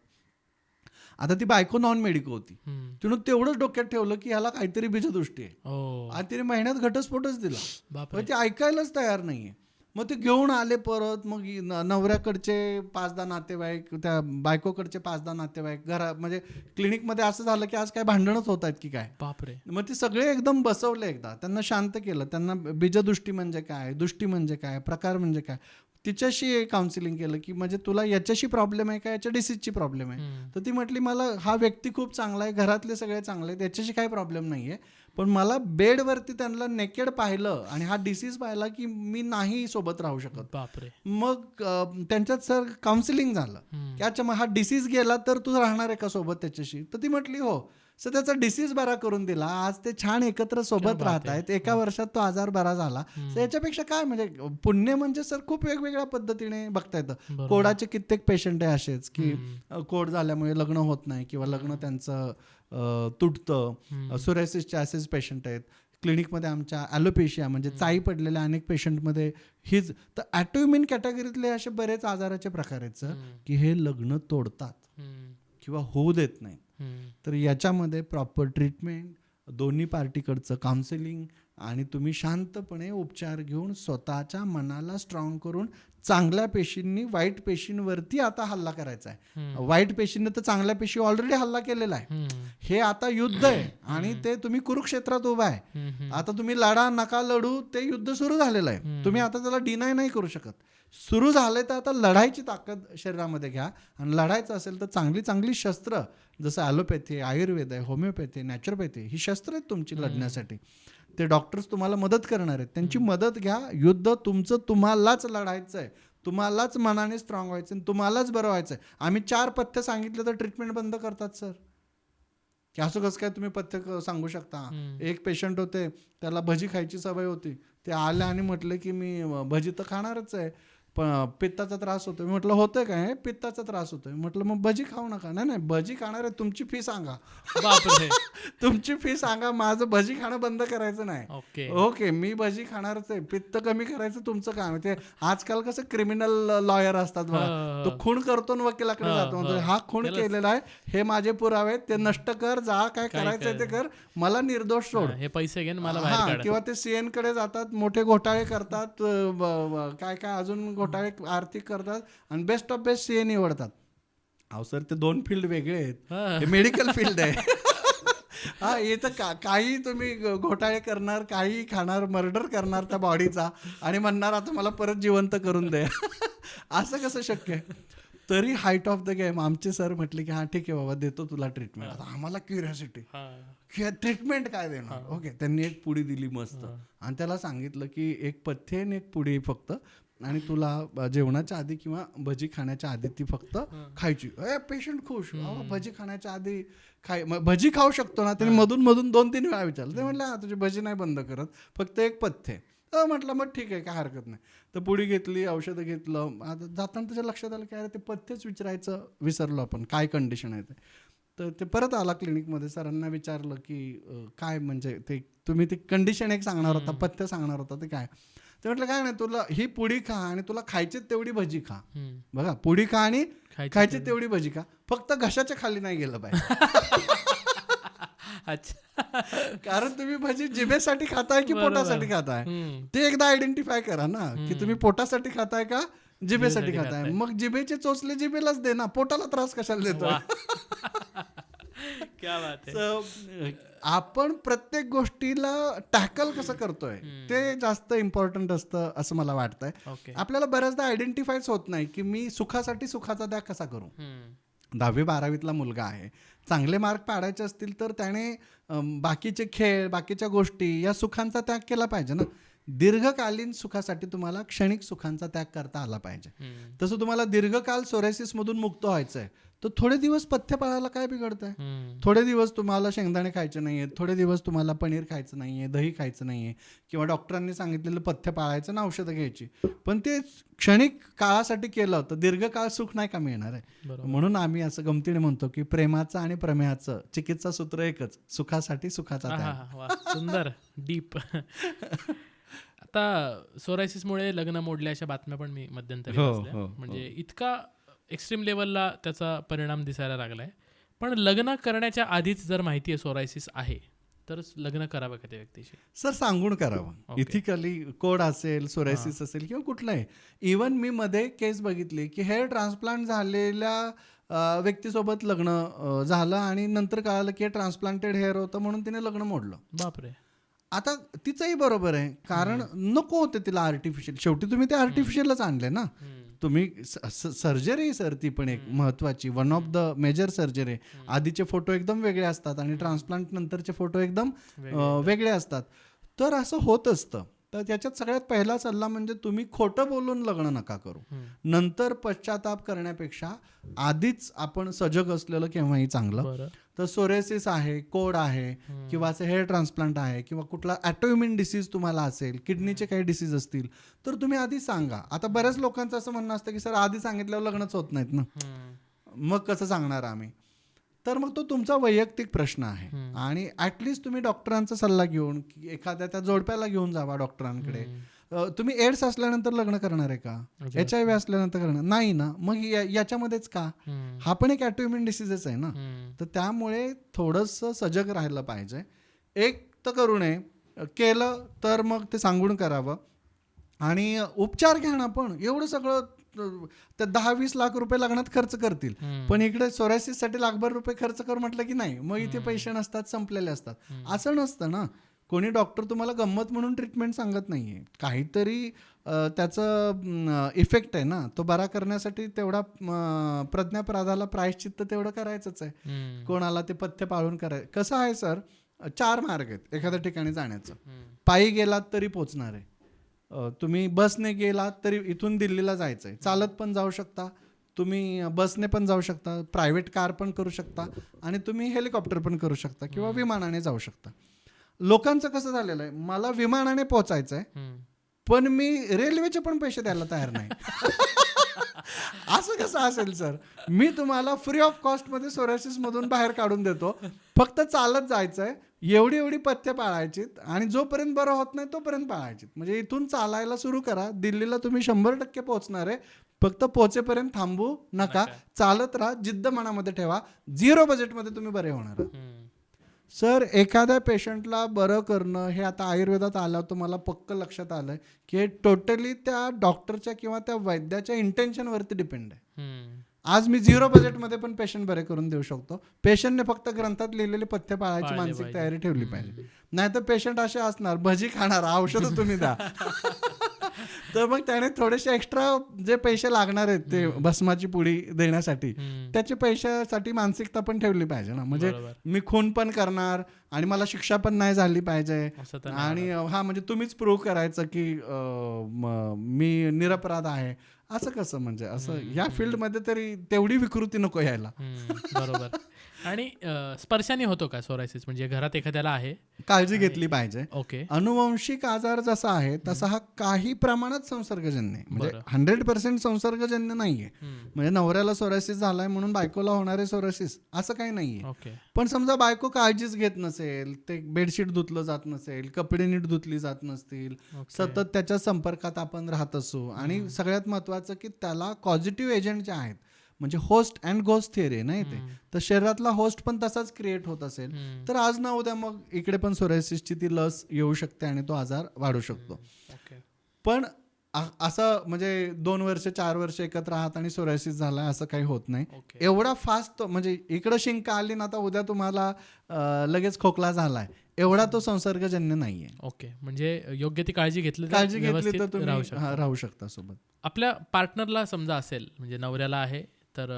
आता ती बायको नॉन मेडिको होती, तिनं तेवढंच डोक्यात ठेवलं की ह्याला काहीतरी बीजदृष्टी आहे आणि तिने महिन्यात घटस्फोटच दिला. ते ऐकायलाच तयार नाहीये. मग ते घेऊन आले परत. मग नवऱ्याकडचे 5-10 नातेवाईक, त्या बायकोकडचे 5-10 नातेवाईक घरा, म्हणजे क्लिनिकमध्ये असं झालं की आज काय भांडणच होत आहेत की काय. बापरे. मग ते सगळे एकदम बसवले, एकदा त्यांना शांत केलं, त्यांना बीजदृष्टी म्हणजे काय, दृष्टी म्हणजे काय, प्रकार म्हणजे काय, तिच्याशी काउन्सिलिंग केलं की म्हणजे तुला याच्याशी प्रॉब्लेम आहे का, याच्या डिसीजची प्रॉब्लेम आहे. तर ती म्हटली मला हा व्यक्ती खूप चांगला आहे, घरातले सगळे चांगले आहेत, याच्याशी काही प्रॉब्लेम नाही आहे, पण मला बेडवरती त्यांना नेकेड पाहिलं आणि हा डिसीज पाहिला की मी नाही सोबत राहू शकत. बापरे. मग त्यांच्यात सर काउन्सिलिंग झालं की अच्छा, मग हा डिसीज गेला तर तू राहणार आहे का सोबत त्याच्याशी. तर ती म्हटली हो. सर त्याचा डिसीज बरा करून दिला, आज ते छान एकत्र सोबत राहत आहेत, एका वर्षात तो आजार बरा झाला. सर याच्यापेक्षा काय, म्हणजे पुण्य म्हणजे सर खूप वेगवेगळ्या पद्धतीने बघता येतं. कोडाचे कित्येक पेशंट आहे असेच की कोड झाल्यामुळे लग्न होत नाही किंवा लग्न त्यांचं तुटतं. सोरायसिसचे असेच पेशंट आहेत. क्लिनिकमध्ये आमच्या ॲलोपेशिया म्हणजे चाई पडलेल्या अनेक पेशंटमध्ये हीच. तर ॲटोइम्युन कॅटेगरीतले असे बरेच आजाराचे प्रकार आहेत सर की हे लग्न तोडतात किंवा होऊ देत नाहीत. तर याच्यामध्ये प्रॉपर ट्रीटमेंट, दोन्ही पार्टीकडचं काउन्सिलिंग आणि तुम्ही शांतपणे उपचार घेऊन स्वतःच्या मनाला स्ट्रॉंग करून चांगल्या पेशींनी वाईट पेशींवरती आता हल्ला करायचा आहे. वाईट पेशींनी तर चांगल्या पेशी ऑलरेडी हल्ला केलेला आहे. हे आता युद्ध आहे आणि ते तुम्ही कुरुक्षेत्रात उभा आहे. आता तुम्ही लढा नका लढू, ते युद्ध सुरू झालेलं आहे. तुम्ही आता त्याला डिनाय नाही करू शकत. सुरू झालंय तर आता लढायची ताकद शरीरामध्ये घ्या आणि लढायचं असेल तर चांगली चांगली शस्त्र, जसं ॲलोपॅथी, आयुर्वेद आहे, होमिओपॅथी, नॅचरोपॅथी, ही शस्त्र आहेत तुमची लढण्यासाठी. ते डॉक्टर्स तुम्हाला मदत करणार आहेत, त्यांची मदत घ्या. युद्ध तुमचं तुम्हालाच लढायचं आहे, तुम्हालाच मनाने स्ट्रॉंग व्हायचं आहे, तुम्हालाच बरं व्हायचं आहे. आम्ही 4 पथ्य सांगितलं तर ट्रीटमेंट बंद करतात सर. की असं कसं काय तुम्ही पथ्य सांगू शकता. एक पेशंट होते, त्याला भजी खायची सवय होती, ते आले आणि म्हटले की मी भजी तर खाणारच आहे. पित्ताचा त्रास होतोय. म्हटलं होतोय काय? पित्ताचा त्रास होतोय. म्हटलं मग भजी खाऊ नका. नाही नाही, भजी खाणार आहे, तुमची फी सांगा. बापरे. तुमची फी सांगा, माझं भजी खाणं बंद करायचं नाही. ओके. ओके, मी भजी खाणारच आहे. पित्त कमी करायचं तुमचं काम आहे. ते आजकाल कसं क्रिमिनल लॉयर असतात बघा, तो खून करतो आणि वकिलाकडे जातो, म्हणतो हा खून केलेला आहे, हे माझे पुरावे आहेत, ते नष्ट कर, जा काय करायचंय ते कर, मला निर्दोष सोड. हे पैसे घेऊन मला बाहेर हा, काढा. किंवा ते सीएन कडे जातात, मोठे घोटाळे करतात, काय काय अजून घोटाळे आर्थिक करतात आणि बेस्ट ऑफ बेस्ट सीए निवडतात. अहो सर, ते 2 फील्ड वेगळे आहेत. हे मेडिकल फील्ड आहे. हा, इथं काही तुम्ही घोटाळे करणार, काही खाणार, मर्डर करणार त्या बॉडीचा आणि म्हणणार आता मला परत जिवंत करून दे. असं कसं शक्य आहे? तरी हाईट ऑफ द गेम आमचे सर म्हटले की हा ठीक आहे बाबा, देतो तुला ट्रीटमेंट. आता आम्हाला क्युरिओसिटी, ट्रीटमेंट काय देणार? ओके, त्यांनी एक पुडी दिली मस्त आणि त्याला सांगितलं की एक पथ्य आणि एक पुडी फक्त, आणि तुला जेवणाच्या आधी किंवा भजी खाण्याच्या आधी ती फक्त खायची. पेशंट खुश, भजी खाण्याच्या आधी भजी खाऊ शकतो ना? त्यांनी मधून मधून 2-3 वेळा विचारलं. ते म्हटलं हा, तुझी भजी नाही बंद करत, फक्त एक पथ्य. म्हटलं मग ठीक आहे, काय हरकत नाही. तर पुडी घेतली, औषधं घेतलं. आता जाताना त्याच्या लक्षात आलं की अरे ते पथ्यच विचारायचं विसरलो आपण, काय कंडिशन आहे ते. तर ते परत आला क्लिनिकमध्ये, सरांना विचारलं की काय म्हणजे ते तुम्ही ते कंडिशन एक सांगणार होता, पथ्य सांगणार होता, ते काय? ते म्हटलं काय नाही, तुला ही पुडी खा आणि तुला खायची तेवढी भजी खा. बघा, पुडी खा आणि खायची तेवढी भजी खा, फक्त घशाच्या खाली नाही गेलं पाहिजे. अच्छा. कारण तुम्ही भजी जिभेसाठी खाताय की पोटासाठी खाताय, ते एकदा आयडेंटिफाय करा ना, की तुम्ही पोटासाठी खाताय का जिभेसाठी खाताय. मग जिभेचे चोचले जिभेलाच दे ना, पोटाला त्रास कशाला देतोय? क्या बात आहे. आपण प्रत्येक गोष्टीला टॅकल कसं करतोय ते जास्त इम्पॉर्टंट असतं असं मला वाटतंय. आपल्याला बऱ्याचदा आयडेंटिफायच होत नाही की मी सुखासाठी सुखाचा त्याग कसा करू. 10वी-12वीतला मुलगा आहे, चांगले मार्क पाडायचे असतील तर त्याने बाकीचे खेळ, बाकीच्या गोष्टी, या सुखांचा त्याग केला पाहिजे ना. दीर्घकालीन सुखासाठी तुम्हाला क्षणिक सुखांचा त्याग करता आला पाहिजे. तसं तुम्हाला दीर्घकाल सोरायसिस मधून मुक्त व्हायचंय तर थोडे दिवस पथ्य पाळायला काय बिघडतंय? थोडे दिवस तुम्हाला शेंगदाणे खायचे नाहीये, थोडे दिवस तुम्हाला पनीर खायचं नाहीये, दही खायचं नाहीये, किंवा डॉक्टरांनी सांगितलेलं पथ्य पाळायचं ना, औषधं घ्यायची. पण ते क्षणिक काळासाठी केलं तर दीर्घकाळ सुख नाही का मिळणार आहे? म्हणून आम्ही असं गमतीने म्हणतो की प्रेमाचं आणि प्रमेयाचं चिकित्सा सूत्र एकच, सुखासाठी सुखाचा त्याग. सुंदर, डीप. आता सोरायसिसमुळे लग्न मोडल्या अशा बातम्या पण मी मध्यंतरी वाचल्या. म्हणजे इतका एक्स्ट्रीम लेवलला त्याचा परिणाम दिसायला लागलाय. पण लग्न करण्याच्या आधीच जर माहिती आहे सोरायसिस आहे तर लग्न करावं का त्या व्यक्तीशी? सर, सांगून करावं. इथिकली कोड असेल, सोरायसिस असेल किंवा कुठलाही. इव्हन मी मध्ये केस बघितली की हेअर ट्रान्सप्लांट झालेल्या व्यक्तीसोबत लग्न झालं आणि नंतर कळालं की ट्रान्सप्लांटेड हेअर होतं म्हणून तिने लग्न मोडलं. बापरे. आता तिचंही बरोबर आहे, कारण नको होते तिला आर्टिफिशियल. शेवटी तुम्ही ते आर्टिफिशियलच आणले ना. तुम्ही सर्जरी, सर ती पण एक महत्वाची, one of the major surgery. आधीचे फोटो एकदम वेगळे असतात आणि ट्रान्सप्लांट नंतरचे फोटो एकदम वेगळे असतात. तर असं होत असतं. तर त्याच्यात सगळ्यात पहिला सल्ला म्हणजे तुम्ही खोटं बोलून लग्न नका करू. नंतर पश्चाताप करण्यापेक्षा आधीच आपण सजग असलेलं केव्हाही चांगलं. तर सोरेसिस आहे, कोड आहे, किंवा असं हेअर ट्रान्सप्लांट आहे, किंवा कुठला ऑटोइम्युन डिसीज तुम्हाला असेल, किडनीचे काही डिसीज असतील तर तुम्ही आधी सांगा. आता बऱ्याच लोकांचं असं म्हणणं असतं की सर आधी सांगितल्यावर लग्नच होत नाहीत ना, मग कसं सांगणार आम्ही? तर मग तो तुमचा वैयक्तिक प्रश्न आहे. आणि ऍटलिस्ट तुम्ही डॉक्टरांचा सल्ला घेऊन एखाद्या त्या जोडप्याला घेऊन जावा डॉक्टरांकडे. तुम्ही एड्स असल्यानंतर लग्न करणार आहे का? HIV असल्यानंतर करणार नाही ना, मग याच्यामध्येच का? हा पण एक ऑटोइम्युन डिसीजच आहे ना. तर त्यामुळे थोडंसं सजग राहायला पाहिजे. एक तर करू नये, केलं तर मग ते सांगून करावं. आणि उपचार घ्या ना. पण एवढं सगळं तर 10-20 लाख रुपये लग्नात खर्च करतील, पण इकडे सोरायसिस साठी लाखभर रुपये खर्च कर म्हटलं की नाही, मग इथे पैसे नसतात, संपलेले असतात. असं नसतं ना. कोणी डॉक्टर तुम्हाला गंमत म्हणून ट्रीटमेंट सांगत नाहीये. काहीतरी त्याचं इफेक्ट आहे ना, तो बरा करण्यासाठी तेवढा प्रज्ञापराधाला प्रायश्चित्त तेवढं करायचंच आहे. कोणाला ते पथ्य पाळून करायचं. कसं आहे सर, 4 मार्ग आहेत एखाद्या ठिकाणी जाण्याचं. पायी गेलात तरी पोचणार आहे, तुम्ही बसने गेलात तरी इथून दिल्लीला जायचंय, चालत पण जाऊ शकता, तुम्ही बसने पण जाऊ शकता, प्रायव्हेट कार पण करू शकता, आणि तुम्ही हेलिकॉप्टर पण करू शकता, किंवा विमानाने जाऊ शकता. लोकांचं कसं झालेलं आहे, मला विमानाने पोहोचायचं आहे, पण मी रेल्वेचे पण पैसे द्यायला तयार नाही. असं कसं असेल सर? मी तुम्हाला फ्री ऑफ कॉस्टमध्ये सोरायसिस मधून बाहेर काढून देतो, फक्त चालत जायचंय, एवढी एवढी पथ्य पाळायचीत आणि जोपर्यंत बरं होत नाही तोपर्यंत पाळायचीत. म्हणजे इथून चालायला सुरू करा, दिल्लीला तुम्ही 100% पोहोचणार आहे, फक्त पोहोचेपर्यंत थांबू नका, चालत राहा, जिद्द मनामध्ये ठेवा, 0 बजेटमध्ये तुम्ही बरे होणार आहात. सर, एखाद्या पेशंटला बरं करणं हे आता आयुर्वेदात आलं तर मला पक्क लक्षात आलं की हे टोटली त्या डॉक्टरच्या किंवा त्या वैद्याच्या इंटेन्शनवरती डिपेंड आहे. आज मी 0 बजेटमध्ये पण पेशंट बरे करून देऊ शकतो. पेशंटने फक्त ग्रंथात लिहिलेले पथ्य पाळायची मानसिक तयारी ठेवली पाहिजे. नाही तर पेशंट असे असणार, भजी खाणार, औषधं तुम्ही द्या. तर मग त्याने थोडेसे एक्स्ट्रा जे पैसे लागणार आहेत ते भस्माची पुडी देण्यासाठी, त्याचे पैशासाठी मानसिकता पण ठेवली पाहिजे ना. म्हणजे मी खून पण करणार आणि मला शिक्षा पण नाही झाली पाहिजे आणि म्हणजे तुम्हीच प्रूव्ह करायचं की मी निरपराध आहे, असं कसं? म्हणजे असं या फील्डमध्ये तरी तेवढी विकृती नको यायला. बरोबर. आणि स्पर्शाने होतो का सोरायसिस? म्हणजे घरात एखाद्याला आहे, काळजी घेतली पाहिजे. ओके. अनुवंशिक आजार जसा आहे तसा हा काही प्रमाणात संसर्गजन्य आहे, म्हणजे 100% संसर्गजन्य नाहीये. म्हणजे नवऱ्याला सोरायसिस झालाय म्हणून बायकोला होणारे सोरायसिस असं काही नाहीये. पण समजा बायको काळजीच घेत नसेल, ते बेडशीट धुतलं जात नसेल, कपडे नीट धुतली जात नसतील, सतत त्याच्या संपर्कात आपण राहत असू, आणि सगळ्यात महत्वाचं की त्याला पॉझिटिव्ह एजंट जे आहेत, म्हणजे होस्ट अँड गोस्ट थिअरी नाही ते, तर शरीरातला होस्ट पण तसाच क्रिएट होत असेल तर आज ना उद्या मग इकडे पण सोरायसिसची ती लस येऊ शकते आणि तो आजार वाढू शकतो. पण असं म्हणजे 2 वर्ष 4 वर्ष एकत्र आहात आणि सोरायसिस झाला असं काही होत नाही. एवढा फास्ट म्हणजे इकडं शिंक आली ना आता उद्या तुम्हाला लगेच खोकला झालाय, एवढा तो संसर्गजन्य नाहीये. ओके. म्हणजे योग्य ती काळजी घेतली तर तुम्ही राहू शकता सोबत. आपल्या पार्टनरला समजा असेल, म्हणजे नवऱ्याला आहे तर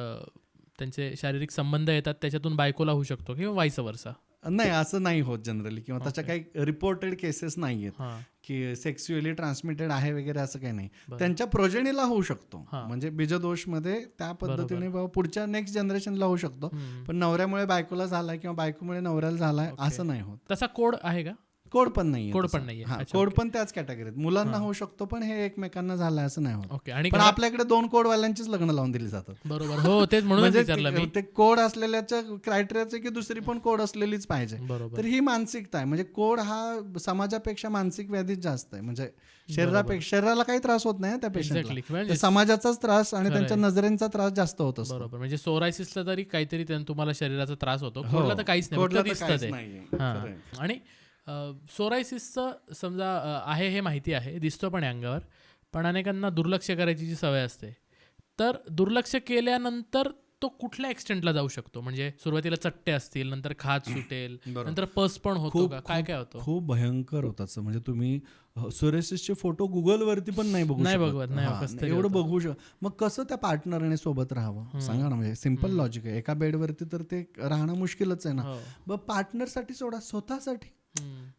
त्यांचे शारीरिक संबंध येतात, त्याच्यातून बायकोला होऊ शकतो किंवा वाईस वर्सा? नाही, असं नाही होत जनरली, किंवा त्याच्या काही रिपोर्टेड केसेस नाही आहेत की सेक्स्युअली ट्रान्समिटेड आहे वगैरे, असं काही नाही. त्यांच्या प्रोजेनीला होऊ शकतो, म्हणजे बीजदोषमध्ये त्या पद्धतीने पुढच्या नेक्स्ट जनरेशनला होऊ शकतो, पण नवऱ्यामुळे बायकोला झालाय किंवा बायकोमुळे नवऱ्याला झालाय असं नाही होत. तसा कोड आहे का? कोड पण नाही. कोड पण त्याच कॅटेगरीत मुलांना होऊ शकतो, पण हे एकमेकांना झालंय असं नाही होत. ओके. आणि पण आपल्याकडे 2 कोडवाल्यांचीच लग्न लावून दिली जातात. बरोबर. हो, तेच म्हणून विचारलं मी. ते कोड असलेल्याच्या क्रायटेरियाचे की दुसरी पण कोड असलेलीच पाहिजे. तर ही मानसिकता आहे. म्हणजे कोड हा समाजापेक्षा मानसिक व्याधीच जास्त आहे. म्हणजे शरीराला काही त्रास होत नाही त्या पेशंटला, समाजाचाच त्रास आणि त्यांच्या नजरेंचा त्रास जास्त होत असतो. बरोबर. म्हणजे सोरायसिसला तरी काहीतरी तुम्हाला शरीराचा त्रास होतो, कोडला तर काहीच नाही. आणि सोरायसिसचं समजा आहे हे माहिती आहे, दिसतो पण अंगावर, पण अनेकांना दुर्लक्ष करायची जी सवय असते, तर दुर्लक्ष केल्यानंतर तो कुठल्या एक्सटेंटला जाऊ शकतो? म्हणजे सुरुवातीला चट्टे असतील, नंतर खाज सुटेल, नंतर पस पण होतो का? काय काय होतं? खूप भयंकर होतात. म्हणजे तुम्ही सोरायसिसचे फोटो गुगलवरती पण नाही बघू एवढं बघू मग कसं त्या पार्टनरने सोबत राहावं सांगा ना. म्हणजे सिम्पल लॉजिक आहे, एका बेडवरती तर ते राहणं मुश्किलच आहे ना. मग पार्टनरसाठी सोडा,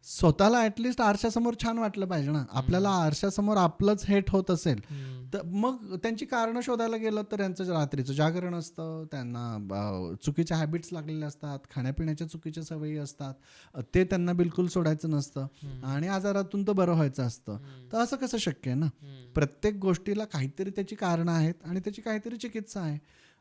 स्वतःला ऍटलिस्ट आरशासमोर छान वाटलं पाहिजे ना. आपल्याला आरशासमोर आपलंच हेट होत असेल तर मग त्यांची कारणं शोधायला गेलं तर त्यांचं रात्रीचं जागरण असतं, त्यांना चुकीच्या हॅबिट्स लागलेल्या असतात, खाण्यापिण्याच्या चुकीच्या सवयी असतात, ते त्यांना बिलकुल सोडायचं नसतं आणि आजारातून तर बरं व्हायचं असतं. तर असं कसं शक्य आहे ना? प्रत्येक गोष्टीला काहीतरी त्याची कारणं आहेत आणि त्याची काहीतरी चिकित्सा आहे.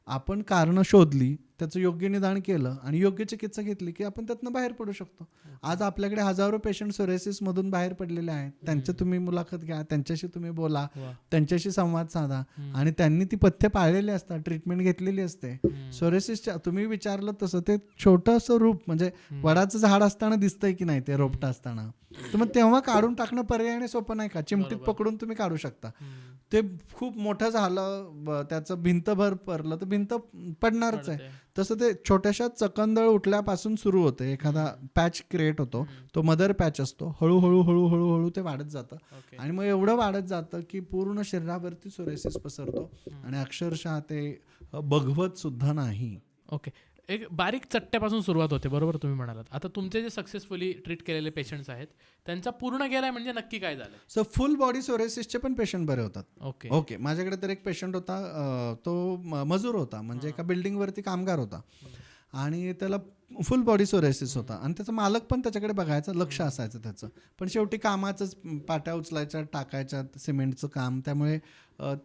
आपण कारणं शोधली, त्याचं योग्य निदान केलं आणि योग्य चिकित्सा घेतली की आपण त्यातनं बाहेर पडू शकतो. आज आपल्याकडे हजारो पेशंट सोरायसिस मधून बाहेर पडलेले आहेत. त्यांची तुम्ही मुलाखत घ्या, त्यांच्याशी तुम्ही बोला, त्यांच्याशी संवाद साधा आणि त्यांनी ती पथ्य पाळलेली असतात, ट्रीटमेंट घेतलेली असते. सोरायसिसच्या तुम्ही विचारलं तसं ते छोटंसं रूप, म्हणजे वडाचं झाड असताना दिसतंय की नाही ते रोपटं असताना, तर मग तेव्हा काढून टाकणं पर्यायाने सोपं नाही का? चिमटीत पकडून तुम्ही काढू शकता. ते खूप मोठं झालं, त्याचं भिंत भर पडलं तर भिंत पडणारच आहे. तसं ते छोट्याशा चकंदळ उठल्यापासून सुरू होते, एखादा पॅच क्रिएट होतो, तो मदर पॅच असतो, हळूहळू हळूहळू हळू ते वाढत जातं आणि मग एवढं वाढत जातं की पूर्ण शरीरावरती सोरायसिस पसरतो आणि अक्षरशः ते बघवत सुद्धा नाही. ओके. एक बारीक चट्ट्यापासून सुरुवात होते, बरोबर तुम्ही म्हणालात. आता तुमचे जे सक्सेसफुली ट्रीट केलेले पेशंट्स आहेत त्यांचा पूर्ण गेलाय म्हणजे नक्की काय झालं? सो फुल बॉडी सोरायसिसचे पण पेशंट बरे होतात. ओके. माझ्याकडे तर एक पेशंट होता, तो मजूर होता, म्हणजे एका बिल्डिंगवरती कामगार होता आणि त्याला फुल बॉडी सोरायसिस होता आणि त्याचा मालक पण त्याच्याकडे बघायचं, लक्ष असायचं त्याचं. पण शेवटी कामाचंच, पाट्या उचलायच्या, टाकायच्या, सिमेंटचं काम, त्यामुळे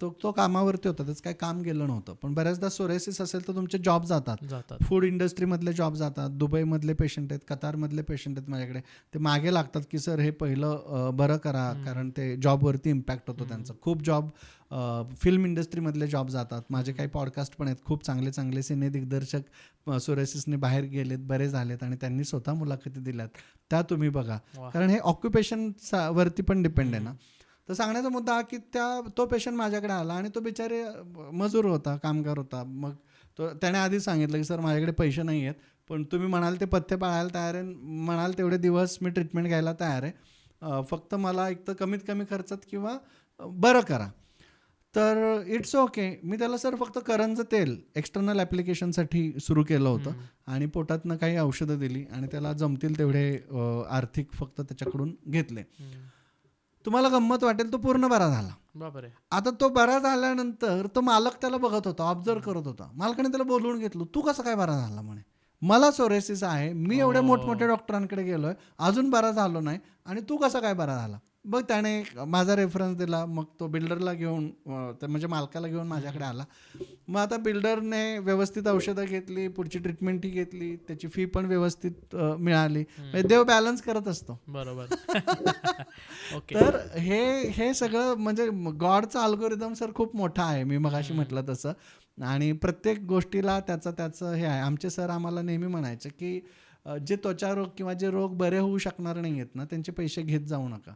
तो कामावरती होता, त्याचं काही काम गेलं नव्हतं. पण बऱ्याचदा सोरायसिस असेल तर तुमचे जॉब जातात. फूड इंडस्ट्रीमधले जॉब जातात, दुबईमधले पेशंट आहेत, कतारमधले पेशंट आहेत माझ्याकडे, ते मागे लागतात की सर हे पहिलं बरं करा, कारण ते जॉबवरती इम्पॅक्ट होतो त्यांचा. खूप जॉब फिल्म इंडस्ट्रीमधले जॉब जातात. माझे काही पॉडकास्ट पण आहेत, खूप चांगले चांगले सिने दिग्दर्शक सोरायसिसने बाहेर गेलेत, बरे झालेत आणि त्यांनी स्वतः मुलाखती दिल्यात, त्या तुम्ही बघा. कारण हे ऑक्युपेशन वरती पण डिपेंड आहे ना. तर सांगण्याचा मुद्दा हा की तो पेशंट माझ्याकडे आला आणि तो बिचारे मजूर होता, कामगार होता. मग त्याने आधी सांगितलं की सर माझ्याकडे पैसे नाही आहेत, पण तुम्ही म्हणाल ते पथ्य पाळायला तयार आहे, म्हणाल तेवढे दिवस मी ट्रीटमेंट घ्यायला तयार आहे, फक्त मला एक तर कमीत कमी खर्चात किंवा बरं करा. तर इट्स ओके. मी त्याला सर फक्त करंज तेल एक्सटर्नल ॲप्लिकेशनसाठी सुरू केलं होतं आणि पोटातनं काही औषधं दिली आणि त्याला जमतील तेवढे आर्थिक फक्त त्याच्याकडून घेतले. तुम्हाला गंमत वाटेल, तो पूर्ण बरा झाला. आता तो बरा झाल्यानंतर तो मालक त्याला बघत होता, ऑब्झर्व करत होता. मालकाने त्याला बोलवून घेतलं, तू कसं काय बरा झाला म्हणे. मला सोरायसिस आहे, मी एवढ्या मोठमोठ्या डॉक्टरांकडे गेलोय, अजून बरा झालो नाही, आणि तू कसा काय बरा झाला. मग त्याने माझा रेफरन्स दिला. मग तो बिल्डरला घेऊन, म्हणजे मालकाला घेऊन माझ्याकडे आला. मग आता बिल्डरने व्यवस्थित औषधं घेतली, पुढची ट्रीटमेंटही घेतली, त्याची फी पण व्यवस्थित मिळाली. देव बॅलन्स करत असतो. बरोबर. तर हे सगळं म्हणजे गॉडचा अल्गोरिदम सर खूप मोठा आहे, मी मगाशी म्हटलं तसं. आणि प्रत्येक गोष्टीला त्याचं हे आहे. आमचे सर आम्हाला नेहमी म्हणायचे की जे त्वचा रोग किंवा जे रोग बरे होऊ शकणार नाही आहेत ना, त्यांचे पैसे घेत जाऊ नका.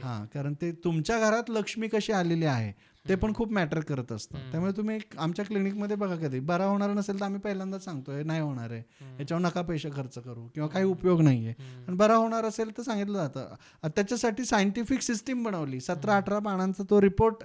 हां, कारण ते तुमच्या घरात लक्ष्मी कशी आलेली आहे ते पण खूप मॅटर करत असतं. त्यामुळे तुम्ही आमच्या क्लिनिकमध्ये बघा, कधी बरा होणार नसेल तर आम्ही पहिल्यांदाच सांगतोय नाही होणार आहे, याच्यावर नका पैसे खर्च करू किंवा काही उपयोग नाही आहे. आणि बरा होणार असेल तर सांगितलं जातं. त्याच्यासाठी सायंटिफिक सिस्टीम बनवली, 17-18 पानांचा तो रिपोर्ट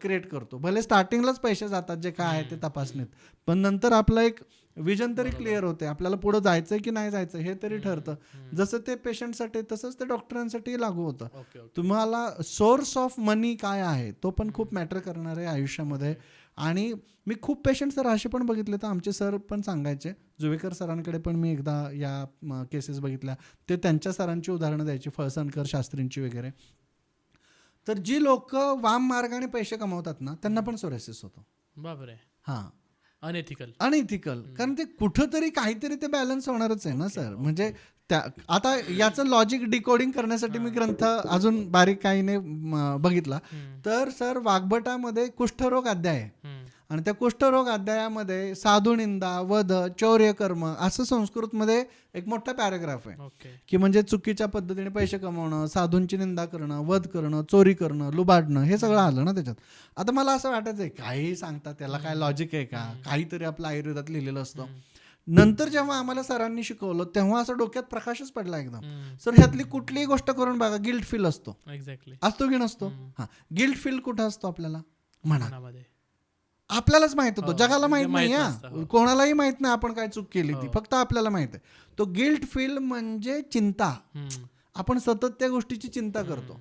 क्रिएट करतो. भले स्टार्टिंगलाच पैसे जातात जे काय आहे ते तपासणीत, पण नंतर आपलं एक विजन तरी क्लिअर होते, आपल्याला पुढे जायचंय की नाही जायचं हे तरी ठरतं. जसं ते पेशंटसाठी तसंच ते डॉक्टरांसाठी लागू होतं. तुम्हाला सोर्स ऑफ मनी काय आहे तो पण खूप मॅटर करणार आहे आयुष्यामध्ये. आणि मी खूप पेशंट सर असे पण बघितले, तर आमचे सर पण सांगायचे, जुवेकर सरांकडे पण मी एकदा या केसेस बघितल्या, ते त्यांच्या सरांची उदाहरणं द्यायची, फळसणकर शास्त्रींची वगैरे. तर जी लोक वाम मार्गाने पैसे कमवतात ना, त्यांना पण सोरायसिस होतो. बापरे. हां, अनएथिकल. कारण ते कुठंतरी काहीतरी ते बॅलन्स होणारच आहे ना सर. म्हणजे आता याचं लॉजिक डिकोडिंग करण्यासाठी मी ग्रंथ अजून बारीक काहीने बघितला. तर सर वाग्भटामध्ये कुष्ठरोग अध्याय आहे आणि त्या कुष्ठरोग अध्यायामध्ये साधुनिंदा, वध, चौर्यकर्म असं संस्कृतमध्ये एक मोठा पॅराग्राफ आहे की म्हणजे चुकीच्या पद्धतीने पैसे कमवणं, साधूंची निंदा करणं, वध करणं, चोरी करणं, लुबाडणं, हे सगळं आलं ना त्याच्यात. आता मला असं वाटायचं काही सांगतात, त्याला काय लॉजिक आहे का, काहीतरी आपलं आयुर्वेदात लिहिलेलं असतं. नंतर जेव्हा आम्हाला सरांनी शिकवलं तेव्हा असं डोक्यात प्रकाशच पडला एकदम. सर ह्यातली कुठलीही गोष्ट करून बघा, गिल्ट फील असतो. असतो की नसतो. हा, गिल्ट फील कुठं असतो आपल्याला, मनामध्ये. आपल्यालाच माहित होतो, जगाला माहित नाही, कोणालाही माहित नाही आपण काय चूक केली ती, फक्त आपल्याला माहित आहे. तो गिल्ट फील म्हणजे चिंता. आपण सतत त्या गोष्टीची चिंता करतो.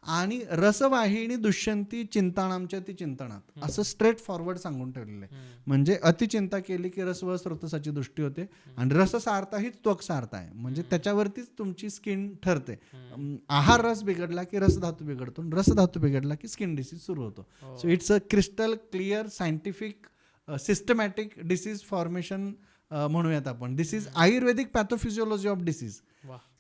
आणि रसवाहिनी दुष्यंती चिंतानामच्या ती चिंतनात, असं स्ट्रेट फॉरवर्ड सांगून ठेवलेलं आहे. म्हणजे अतिचिंता केली की रस व स्रोतसाची दृष्टी होते आणि रस सारता हीच त्वक सारता आहे. म्हणजे त्याच्यावरतीच तुमची स्किन ठरते. आहार रस बिघडला की रसधातू बिघडतो, रसधातू बिघडला की स्किन डिसीज सुरू होतो. So it's a crystal clear scientific systematic disease formation म्हणूयात आपण. दिस इज आयुर्वेदिक पॅथोफिजिओलॉजी ऑफ डिसीज.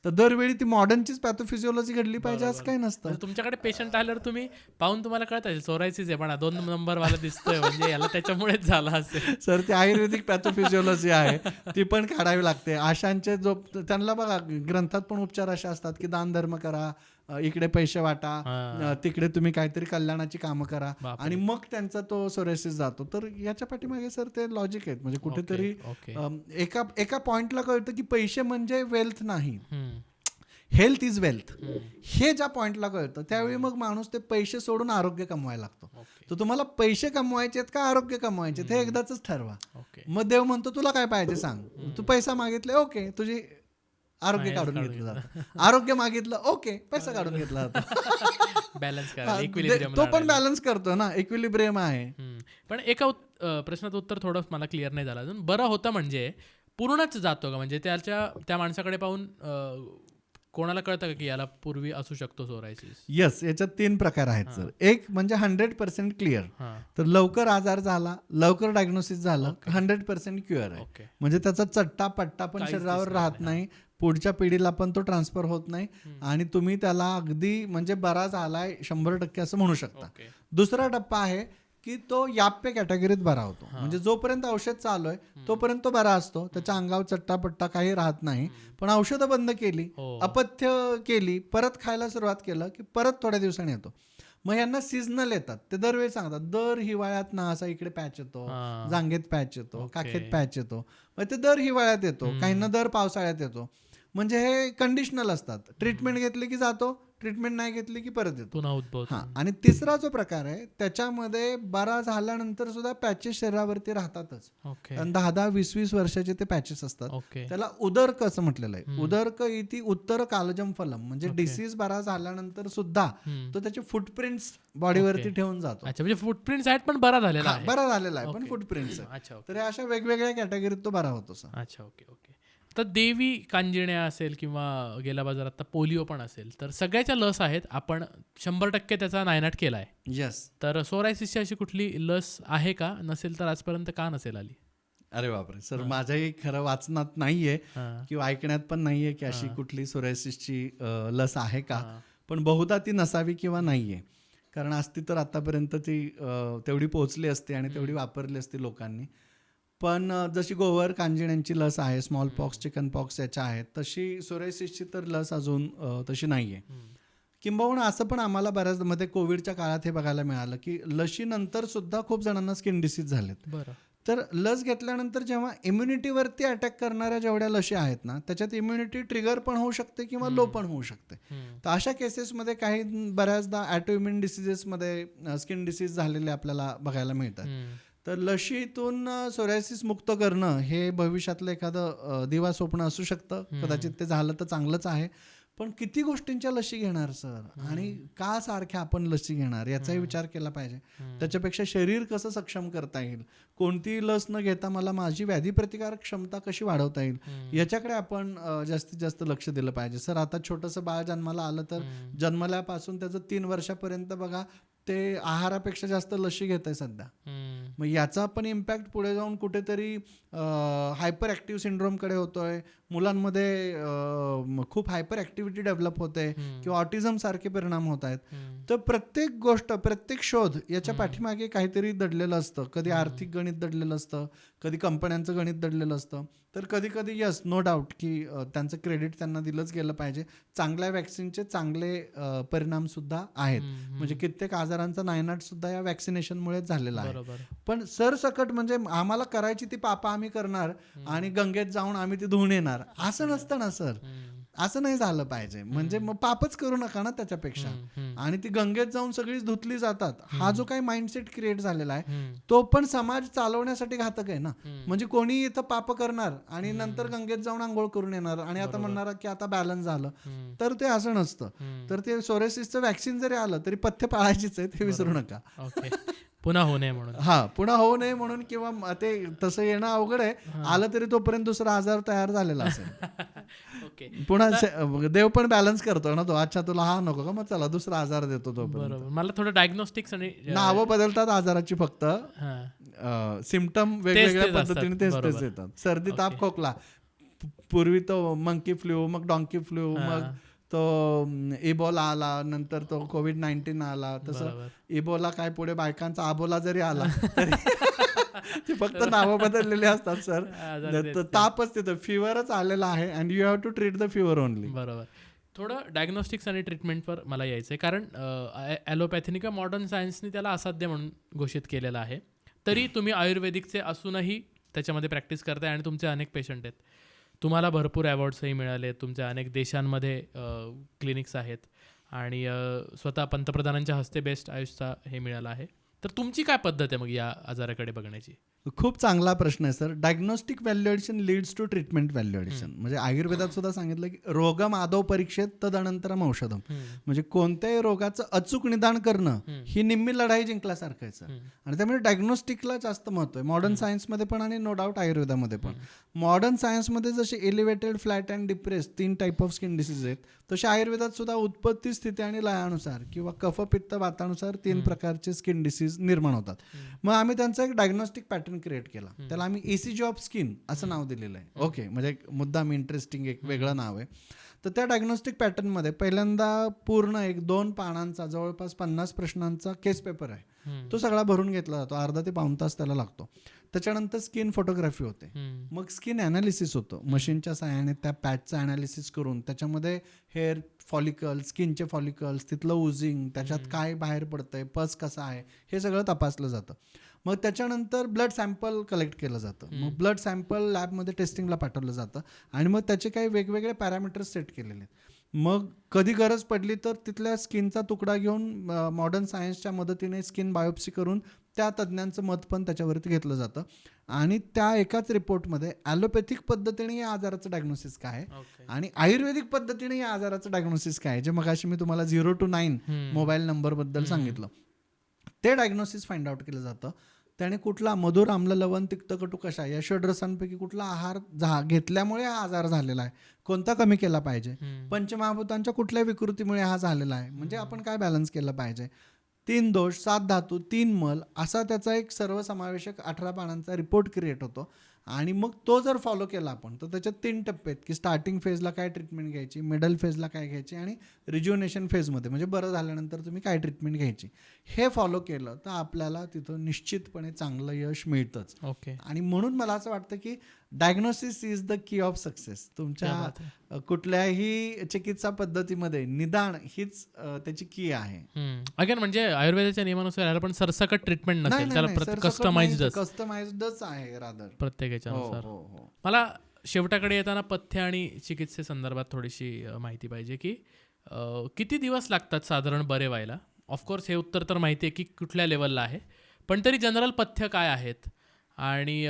तर दरवेळी ती मॉडर्नचीच पॅथोफिजिओलॉजी घडली पाहिजे असं काही नसतं. तुमच्याकडे पेशंट आल्यावर तुम्ही पाहून तुम्हाला कळत असेल सोरायसिस आहे, पण 2 नंबर वाला दिसतोय, म्हणजे याला त्याच्यामुळेच झाला असेल. सर ती आयुर्वेदिक पॅथोफिजिओलॉजी आहे, ती पण काढावी लागते. आशांचे त्यांना बघा ग्रंथात पण उपचार असे असतात की दान धर्म करा, इकडे पैसे वाटा, तिकडे तुम्ही काहीतरी कल्याणाची कामं करा, आणि मग त्यांचा तो सोरायसिस जातो. तर याच्या पाठीमागे सर ते लॉजिक आहेत. म्हणजे कुठेतरी एका पॉइंटला कळतं की पैसे म्हणजे वेल्थ नाही, हेल्थ इज वेल्थ. हे ज्या पॉइंटला कळतं त्यावेळी मग माणूस ते पैसे सोडून आरोग्य कमवायला लागतो. तर तुम्हाला पैसे कमवायचे आहेत का आरोग्य कमवायचे हे एकदाच ठरवा. मग देव म्हणतो तुला काय पाहिजे सांग, तू पैसा मागितले ओके, तुझी आरोग्य काढून घेतलं जातं. आरोग्य मागितलं ओके, पैसा काढून घेतला जातो. बॅलन्स तो पण बॅलन्स करतो ना, इक्विलिब्रियम आहे. पण एका प्रश्नाचं उत्तर थोडं मला क्लिअर नाही झालं अजून. बरं होतं म्हणजे पूर्णच जातो का, म्हणजे त्या माणसाकडे पाहून कोणाला कळतं का की याला पूर्वी असू शकतो सोरायसिस? येस, याच्यात 3 प्रकार आहेत सर. एक म्हणजे 100% क्लिअर, हां. तर लवकर आजार झाला, लवकर डायग्नोसिस झालं, 100% क्युअर आहे. ओके. म्हणजे त्याचा चट्टा पट्टा पण काहीच शरीरावर दिसणार राहत नाही, पुढच्या पिढीला पण तो ट्रान्सफर होत नाही आणि तुम्ही त्याला अगदी म्हणजे बरा झालाय 100% असं म्हणू शकता. ओके. दुसरा टप्पा आहे की तो याप्य कॅटेगरीत बरा होतो. म्हणजे जोपर्यंत औषध चालू आहे तोपर्यंत तो बरा असतो, त्याच्या अंगावर चट्टापट्टा काही राहत नाही. पण औषधं बंद केली, हो. अपथ्य केली, परत खायला सुरुवात केलं की परत थोड्या दिवसांनी येतो. मग यांना सीझनल येतात, ते दरवेळी सांगतात दर हिवाळ्यात ना असा इकडे पॅच येतो, हां. जांघेत पॅच येतो, ओके. काखेत पॅच येतो. मग ते दर हिवाळ्यात येतो, काहींना दर पावसाळ्यात येतो. म्हणजे हे कंडिशनल असतात. ट्रीटमेंट घेतली की जातो, ट्रीटमेंट नाही घेतली की परत येतो. पुन्हा उद्भवतो. हां, आणि तिसरा जो प्रकार आहे त्याच्यामध्ये बरा झाल्यानंतर सुद्धा पॅचेस शरीरावरती राहतातच. ओके. आणि 10-10, 20-20 वर्षाचे ते पॅचेस असतात. ओके. त्याला उदरक असं म्हटलेलं आहे. उदरक इति उत्तर कालजम फलम, म्हणजे ओके. डिसीज बरा झाल्यानंतर सुद्धा हम्म. तो त्याचे फुटप्रिंट्स बॉडीवरती ओके. ठेवून जातो. अच्छा, म्हणजे फुटप्रिंट्स आहेत पण बरा झालेला हा, आहे. बरा झालेला आहे पण ओके. फुटप्रिंट्स आहे. अच्छा. ओके. तर या अशा वेगवेगळ्या कॅटेगरीत तो बरा होतो सर. अच्छा. ओके. ओके. तर देवी कांजिण्या असेल किंवा गेल्या बाजारात आता पोलिओ पण असेल, तर सगळ्याच्या लस आहेत. आपण 100% त्याचा नायनाट केला आहे. येस. तर सोरायसिसची अशी कुठली लस आहे का? नसेल तर आजपर्यंत का नसेल आली? अरे बापरे सर, माझ्याही खरं वाचनात नाहीये हां. किंवा ऐकण्यात पण नाहीये की अशी कुठली सोरायसिसची लस आहे का. पण बहुधा ती नसावी किंवा नाहीये, कारण असती तर आतापर्यंत ती तेवढी पोहोचली असती आणि तेवढी वापरली असती लोकांनी. पण जशी गोवर कांजिण्यांची लस आहे, स्मॉल पॉक्स, चिकन पॉक्स याच्या आहेत, तशी सोरायसिसची तर लस अजून तशी नाहीये. किंबहुना असं पण आम्हाला बऱ्याच मध्ये कोविडच्या काळात हे बघायला मिळालं की लशीनंतर सुद्धा खूप जणांना स्किन डिसीज झालेत. बरं. तर लस घेतल्यानंतर जेव्हा इम्युनिटीवरती अटॅक करणाऱ्या जेवढ्या लशी आहेत ना, त्याच्यात इम्युनिटी ट्रिगर पण होऊ शकते किंवा लो पण होऊ शकते. तर अशा केसेसमध्ये काही बऱ्याचदा ॲटोइम्युन डिसिजेसमध्ये स्किन डिसीज झालेले आपल्याला बघायला मिळतात. तर लशीतून सोरायसिस मुक्त करणं हे भविष्यातलं एखादं दिवा स्वप्न असू शकतं. कदाचित ते झालं तर चांगलंच आहे. पण किती गोष्टींच्या लशी घेणार सर, आणि का सारख्या आपण लसी घेणार याचाही विचार केला पाहिजे. त्याच्यापेक्षा शरीर कसं सक्षम करता येईल, कोणती लस न घेता मला माझी व्याधी प्रतिकारक क्षमता कशी वाढवता येईल, याच्याकडे आपण जास्तीत जास्त लक्ष दिलं पाहिजे. सर आता छोटंसं बाळ जन्माला आलं तर जन्मल्यापासून त्याचं 3 वर्षापर्यंत बघा ते आहारापेक्षा जास्त लशी घेत आहे सध्या. मग याचा पण इम्पॅक्ट पुढे जाऊन कुठेतरी हायपर ॲक्टिव्ह सिंड्रोमकडे होतोय. मुलांमध्ये खूप हायपर ॲक्टिव्हिटी डेव्हलप होते किंवा ऑटिझम सारखे परिणाम होत आहेत. तर प्रत्येक गोष्ट, प्रत्येक शोध याच्या पाठीमागे काहीतरी दडलेलं असतं. कधी आर्थिक गणित दडलेलं असतं, कधी कंपन्यांचं गणित दडलेलं असतं. तर कधी कधी यस, नो डाऊट की त्यांचं क्रेडिट त्यांना दिलंच गेलं पाहिजे. चांगल्या वॅक्सिनचे चांगले परिणाम सुद्धा आहेत. म्हणजे कित्येक आजारांचा नायनाट सुद्धा या वॅक्सिनेशनमुळेच झालेला आहे. बरोबर. पण सरसकट म्हणजे आम्हाला करायची ती पापा आम्ही करणार आणि गंगेत जाऊन आम्ही ती धुवून येणार असं नसतं ना सर. असं नाही झालं पाहिजे. म्हणजे मग पापच करू नका ना त्याच्यापेक्षा. आणि ती गंगेत जाऊन सगळीच धुतली जातात. हा जो काही माइंडसेट क्रिएट झालेला आहे तो पण समाज चालवण्यासाठी घातक आहे ना. म्हणजे कोणी इथं पाप करणार आणि नंतर गंगेत जाऊन आंघोळ करून येणार आणि आता म्हणणार की आता बॅलन्स झालं, तर ते असं नसतं. तर ते सोरायसिसचं वॅक्सिन जरी आलं तरी पथ्य पाळायचीच आहे, ते विसरू नका. ओके. पुन्हा होऊ नये म्हणून. हा, पुन्हा होऊ नये म्हणून, किंवा ते तसं येणं अवघड आहे. आलं तरी तोपर्यंत दुसरा आजार तयार झालेला असेल. ओके. पुन्हा देव पण बॅलन्स करतो ना तो. अच्छा तुला हा नको का, मग चला दुसरा आजार देतो तोपर्यंत. बरोबर. मला थोडं डायग्नोस्टिक्स आणि नावं बदलतात आजाराची, फक्त सिम्पटम वेगवेगळ्या तेच असतात. पद्धतीने तेच बरोबर. येतात. सर्दी, ताप, खोकला. पूर्वी तो मंकी फ्लू, मग डॉंकी फ्लू, मग तो इबोला आला, नंतर तो कोविड-19 आला. तसं बरोबर. इबोला काय पुढे बायकांचा आबोला जरी आला तरी ते फक्त नावं बदललेली असतात सर. तर तापच तिथं फिवरच आलेला आहे and you have to treat the fever only. बरोबर. थोडं डायग्नोस्टिक्स आणि ट्रीटमेंटवर मला यायचं आहे, कारण ॲलोपॅथीने किंवा मॉडर्न सायन्सने त्याला असाध्य म्हणून घोषित केलेलं आहे. तरी तुम्ही आयुर्वेदिकचे असूनही त्याच्यामध्ये प्रॅक्टिस करताय आणि तुमचे अनेक पेशंट आहेत. तुम्हाला भरपूर अवॉर्ड्सही मिळाले, तुमच्या अनेक देशांमध्ये क्लिनिक्स आहेत आणि स्वतः पंतप्रधानांच्या हस्ते बेस्ट आयुषचा हे मिळालं आहे. तर तुमची काय पद्धत आहे मग या आजाराकडे बघण्याची? खूप चांगला प्रश्न आहे sir. Diagnostic valuation leads to treatment valuation. म्हणजे आयुर्वेदात सुद्धा सांगितलं की रोगम आदौ परीक्षेत तदनंतरम औषधम. म्हणजे कोणत्याही रोगाचं अचूक निदान करणं ही निम्मी लढाई जिंकल्यासारखं आहे सर. आणि त्यामुळे डायग्नोस्टिकला जास्त महत्व आहे मॉडर्न सायन्समध्ये पण आणि नो डाऊट आयुर्वेदामध्ये पण. मॉडर्न सायन्समध्ये जसे elevated, flat and depress 3 type of skin disease आहेत, तसे आयुर्वेदात सुद्धा उत्पत्ती, स्थिती आणि लयानुसार किंवा कफ, पित्त, वातानुसार 3 प्रकारचे स्किन डिसीज निर्माण होतात. मग आम्ही त्यांचा एक डायग्नोस्टिक पॅटर्न क्रिएट केला. त्याला आम्ही ECG ऑफ स्किन असं नाव दिलेलं आहे. ओके, म्हणजे एक मुद्दाम इंटरेस्टिंग एक वेगळं नाव आहे. तर त्या डायग्नोस्टिक पॅटर्नमध्ये पहिल्यांदा पूर्ण 1-2 पानांचा जवळपास 50 प्रश्नांचा केस पेपर आहे, तो सगळा भरून घेतला जातो. अर्धा ते पाऊण तास त्याला लागतो. त्याच्यानंतर स्किन फोटोग्राफी होते, मग स्किन ॲनालिसिस होतं. मशीनच्या सहाय्याने त्या पॅचचं ॲनालिसिस करून त्याच्यामध्ये हेअर फॉलिकल, स्किनचे फॉलिकल्स, तिथलं उजिंग, त्याच्यात काय बाहेर पडतंय, पस कसा आहे, हे सगळं तपासलं जातं. मग त्याच्यानंतर ब्लड सॅम्पल कलेक्ट केलं जातं. मग ब्लड सॅम्पल लॅबमध्ये टेस्टिंगला पाठवलं जातं आणि मग त्याचे काही वेगवेगळे पॅरामीटर्स सेट केलेले आहेत. मग कधी गरज पडली तर तिथल्या स्किनचा तुकडा घेऊन मॉडर्न सायन्सच्या मदतीने स्किन बायोप्सी करून त्या तज्ज्ञांचं मत पण त्याच्यावरती घेतलं जातं. आणि त्या एकाच रिपोर्टमध्ये ॲलोपॅथिक पद्धतीने या आजाराचं डायग्नोसिस काय आहे आणि आयुर्वेदिक पद्धतीने या आजाराचं डायग्नोसिस काय आहे, जे मगाशी मी तुम्हाला 0 to 9 मोबाईल नंबरबद्दल सांगितलं, ते डायग्नोसिस फाइंड आउट केलं जातं. त्याने कुठला मधुर, आम्ल, लवण, तिक्त, कटू, कषाय या षड्रसांपैकी कुठला आहार घेतल्यामुळे हा आजार झालेला आहे, कोणता कमी केला पाहिजे, पंचमहाभूतांच्या कुठल्या विकृतीमुळे हा झालेला आहे, म्हणजे आपण काय बॅलन्स केलं पाहिजे, 3 दोष, 7 धातू, 3 मल, असा त्याचा एक सर्वसमावेशक 18 पानांचा रिपोर्ट क्रिएट होतो. आणि मग तो जर फॉलो केला आपण तर त्याच्यात 3 टप्पे आहेत की स्टार्टिंग फेजला काय ट्रीटमेंट घ्यायची, मिडल फेजला काय घ्यायची आणि रिज्युनेशन फेजमध्ये म्हणजे बरं झाल्यानंतर तुम्ही काय ट्रीटमेंट घ्यायची. हे फॉलो केलं तर आपल्याला तिथं निश्चितपणे चांगलं यश मिळतंच. ओके. आणि म्हणून मला असं वाटतं की diagnosis is the key of success. तुमच्या कुठल्याही चिकित्सा पद्धतीमध्ये निदान हीच त्याची की आहे. अगेन म्हणजे आयुर्वेदाच्या नियमानुसार याला पण सरसकट ट्रीटमेंट नसेल, त्याला कस्टमाइज्डच आहे रादर प्रत्येकाच्या अनुसार. मला शेवटाकडे येताना पथ्य आणि चिकित्से संदर्भात थोडीशी माहिती पाहिजे की किती दिवस लागतात साधारण बरे व्हायला. ऑफकोर्स हे उत्तर तर माहिती आहे की कुठल्या लेवलला आहे, पण तरी जनरल पथ्य काय आहेत आणि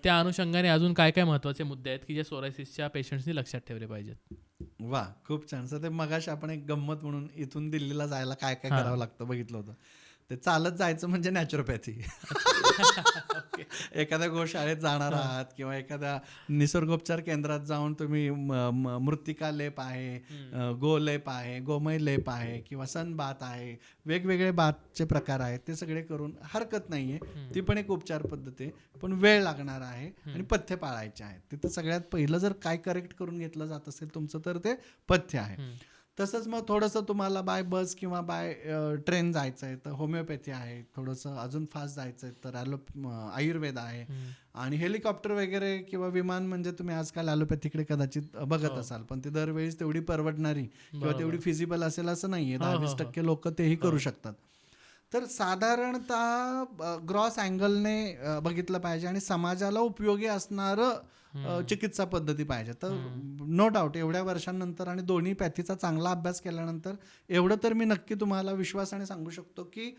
त्या अनुषंगाने अजून काय काय महत्त्वाचे मुद्दे आहेत की जे सोरायसिसच्या पेशंट्सनी लक्षात ठेवले पाहिजेत. वा, खूप छान सर. ते मगाशी आपण एक गंमत म्हणून इथून दिल्लीला जायला काय काय करावं लागतं बघितलं होतं. ते चालत जायचं म्हणजे नॅचरोपॅथी. एखाद्या गोशाळेत जाणार आहात किंवा एखाद्या निसर्गोपचार केंद्रात जाऊन तुम्ही मृत्तिका लेप आहे, गोलेप आहे, गोमय लेप आहे किंवा सनबाथ आहे, वेगवेगळे बाथचे प्रकार आहेत, ते सगळे करून हरकत नाहीये. ती पण एक उपचार पद्धती आहे, पण वेळ लागणार आहे आणि पथ्य पाळायचे आहेत. तिथं सगळ्यात पहिलं जर काय करेक्ट करून घेतलं जात असेल तुमचं तर ते पथ्य आहे. तसंच मग थोडंसं तुम्हाला बाय बस किंवा बाय ट्रेन जायचं आहे तर होमिओपॅथी आहे, थोडंसं अजून फास्ट जायचं आहे तर आयुर्वेद आहे, आणि हेलिकॉप्टर वगैरे किंवा विमान म्हणजे तुम्ही आजकाल ॲलोपॅथीकडे कदाचित बघत असाल, पण ती दरवेळीच तेवढी परवडणारी किंवा तेवढी फिजिबल असेल असं नाहीये. 10-20% लोक तेही करू शकतात. तर साधारणतः ग्रॉस अँगलने बघितलं पाहिजे आणि समाजाला उपयोगी असणारं चिकित्सा पद्धती पाहिजे. तर नो डाऊट एवढ्या वर्षांनंतर आणि दोन्ही पॅथीचा चांगला अभ्यास केल्यानंतर एवढं तर मी नक्की तुम्हाला विश्वासाने सांगू शकतो की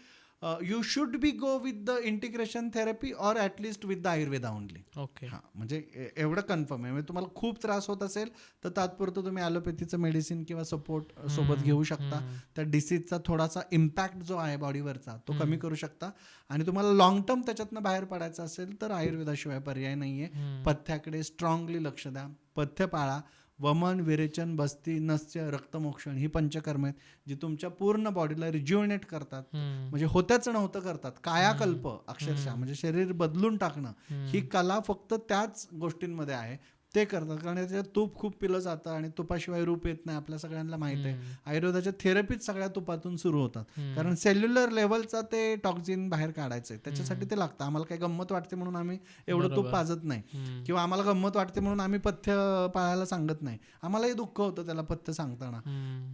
you should be go with the integration therapy or at least with the Ayurveda only. Okay. हां, म्हणजे एवढं कन्फर्म आहे. म्हणजे तुम्हाला खूप त्रास होत असेल तर तात्पुरतं तुम्ही ॲलोपॅथीचं मेडिसिन किंवा सपोर्ट सोबत घेऊ शकता. त्या डिसीजचा थोडासा इम्पॅक्ट जो आहे बॉडीवरचा तो कमी करू शकता. आणि तुम्हाला लॉंग टर्म त्याच्यातनं बाहेर पडायचं असेल तर आयुर्वेदाशिवाय पर्याय नाहीये. पथ्याकडे स्ट्रॉंगली लक्ष द्या, पथ्य पाळा. वमन, विरेचन, बस्ती, नस्य, रक्तमोक्षण ही पंचकर्म आहेत जी तुमच्या पूर्ण बॉडीला रिज्युनेट करतात. म्हणजे होत्याच नव्हतं करतात. कायाकल्प अक्षरशः म्हणजे शरीर बदलून टाकणं ही कला फक्त त्याच गोष्टींमध्ये आहे. ते करतात कारण त्याच्यात तूप खूप पिलं जातं आणि तुपाशिवाय रूप येत नाही, आपल्या सगळ्यांना माहित आहे. आयुर्वेदाच्या थेरपीच सगळ्या तुपातून सुरू होतात कारण सेल्युलर लेवलचा ते टॉक्झिन बाहेर काढायचंय, त्याच्यासाठी ते लागतं. आम्हाला काही गंमत वाटते म्हणून आम्ही एवढं तूप पाजत नाही किंवा आम्हाला गंमत वाटते म्हणून आम्ही पथ्य पाळायला सांगत नाही. आम्हालाही दुःख होतं त्याला पथ्य सांगताना,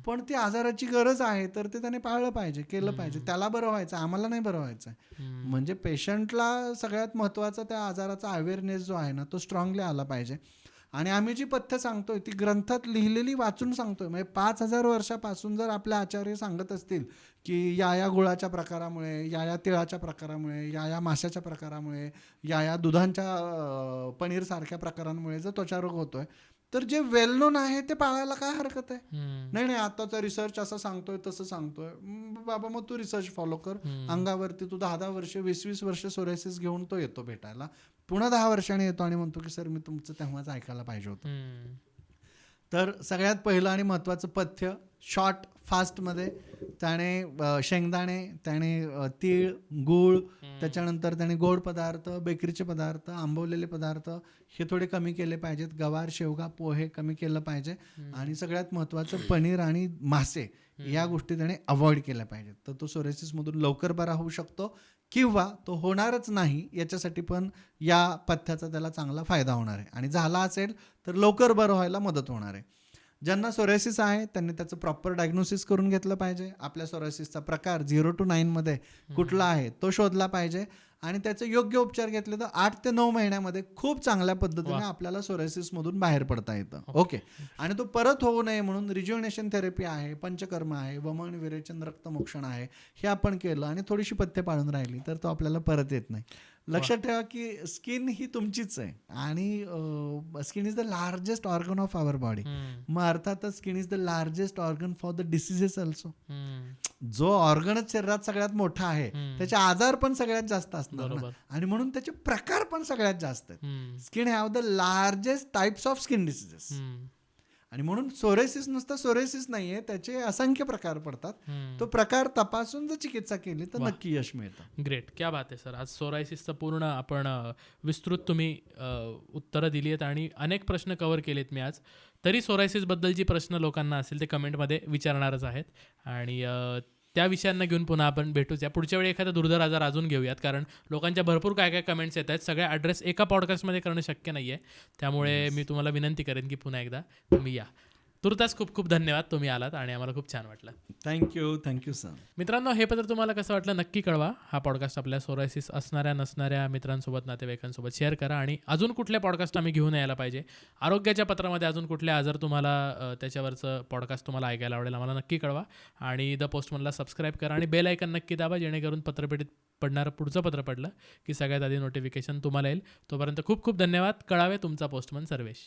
पण ती आजाराची गरज आहे तर ते त्याने पाळलं पाहिजे, केलं पाहिजे. त्याला बरं व्हायचं, आम्हाला नाही बरं व्हायचं. म्हणजे पेशंटला सगळ्यात महत्त्वाचा त्या आजाराचा अवेअरनेस जो आहे ना तो स्ट्रॉंगली आला पाहिजे. आणि आम्ही जी पथ्य सांगतोय ती ग्रंथात लिहिलेली वाचून सांगतोय. म्हणजे 5,000 वर्षापासून जर आपले आचार्य सांगत असतील की या गुळाच्या प्रकारामुळे, या तिळाच्या प्रकारामुळे, या माशाच्या प्रकारामुळे, या दुधांच्या पनीरसारख्या प्रकारांमुळे जर त्वचारोग होतोय, तर जे वेल नोन आहे ते पाळायला काय हरकत आहे? नाही आताचा रिसर्च असं सांगतोय तसं सांगतोय. बाबा मग तू रिसर्च फॉलो कर. अंगावरती तू 10-10 वर्ष 20-20 वर्ष सोरायसिस घेऊन तो येतो भेटायला, पुन्हा 10 वर्षांनी येतो आणि म्हणतो की सर मी तुमचं तेव्हाच ऐकायला पाहिजे होतं. तर सगळ्यात पहिलं आणि महत्त्वाचं पथ्य शॉर्ट फास्टमध्ये त्याने शेंगदाणे, त्याने तीळ, गूळ, त्याच्यानंतर त्याने गोड पदार्थ, बेकरीचे पदार्थ, आंबवलेले पदार्थ हे थोडे कमी केले पाहिजेत. गवार, शेवगा, पोहे कमी केलं पाहिजे. आणि सगळ्यात महत्त्वाचं पनीर आणि मासे या गोष्टी त्याने अवॉइड केल्या पाहिजेत. तर तो सोरायसिसमधून लवकर बरा होऊ शकतो किंवा तो होणारच नाही याच्यासाठी पण या पथ्याचा त्याला चांगला फायदा होणार आहे. आणि झाला असेल तर लवकर बरं व्हायला मदत होणार आहे. ज्यांना सोरायसिस आहे त्यांनी त्याचं प्रॉपर डायग्नोसिस करून घेतलं पाहिजे. आपल्या सोरायसिसचा प्रकार 0 to 9 मध्ये कुठला आहे तो शोधला पाहिजे आणि त्याचे योग्य उपचार घेतले तर 8 ते 9 महिन्यामध्ये खूप चांगल्या पद्धतीने आपल्याला सोरायसिसमधून बाहेर पडता येतं. ओके. आणि तो परत होऊ नये म्हणून रिज्युनेशन थेरपी आहे, पंचकर्म आहे, वमन, विरेचन, रक्तमोक्षण आहे, हे आपण केलं आणि थोडीशी पथ्य पाळून राहिली तर तो आपल्याला परत येत नाही. लक्षात ठेवा की स्किन ही तुमचीच आहे आणि skin is the largest organ of our body. मग अर्थातच skin is the largest organ for the diseases also. जो ऑर्गनच शरीरात सगळ्यात मोठा आहे त्याचे आजार पण सगळ्यात जास्त असणार ना. आणि म्हणून त्याचे प्रकार पण सगळ्यात जास्त आहेत. Skin have the largest types of skin diseases. आणि म्हणून सोरायसिस नुसतं सोरायसिस नाहीये, त्याचे असंख्य प्रकार पडतात. तो प्रकार तपासून जर चिकित्सा केली तर नक्की यश मिळतं. ग्रेट, क्या बात आहे सर. आज सोरायसिसचं पूर्ण आपण विस्तृत तुम्ही उत्तरं दिली आहेत आणि अनेक प्रश्न कव्हर केलेत मी आज. तरी सोरायसिसबद्दल जी प्रश्न लोकांना असेल ते कमेंटमध्ये विचारणारच आहेत आणि त्या विषयांना घेऊन पुन्हा आपण भेटूच. या पुढच्या वेळी एखादा दुर्धर आजार अजून घेऊयात, कारण लोकांच्या भरपूर काय काय कमेंट्स येत आहेत. सगळे ॲड्रेस एका पॉडकास्टमध्ये करणं शक्य नाही आहे. त्यामुळे मी तुम्हाला विनंती करेन की पुन्हा एकदा तुम्ही या. तुर्तास खूप खूप धन्यवाद, तुम्ही आलात आणि आम्हाला खूप छान वाटलं. Thank you sir. मित्रांनो, हे पत्र तुम्हाला कसं वाटलं नक्की कळवा. हा पॉडकास्ट आपल्या सोरायसिस असणाऱ्या नसणाऱ्या मित्रांसोबत, नातेवाईकांसोबत शेअर करा आणि अजून कुठले पॉडकास्ट आम्ही घेऊन यायला पाहिजे, आरोग्याच्या पत्रामध्ये अजून कुठले आजार तुम्हाला त्याच्यावरचं पॉडकास्ट तुम्हाला ऐकायला आवडेल आम्हाला नक्की कळवा. आणि द पोस्टमनला सबस्क्राईब करा आणि बेल आयकन नक्की दाबा, जेणेकरून पत्रपेटीत पडणारं पुढचं पत्र पडलं की सगळ्यात आधी नोटिफिकेशन तुम्हाला येईल. तोपर्यंत खूप खूप धन्यवाद. कळावे तुमचा पोस्टमन सर्वेश.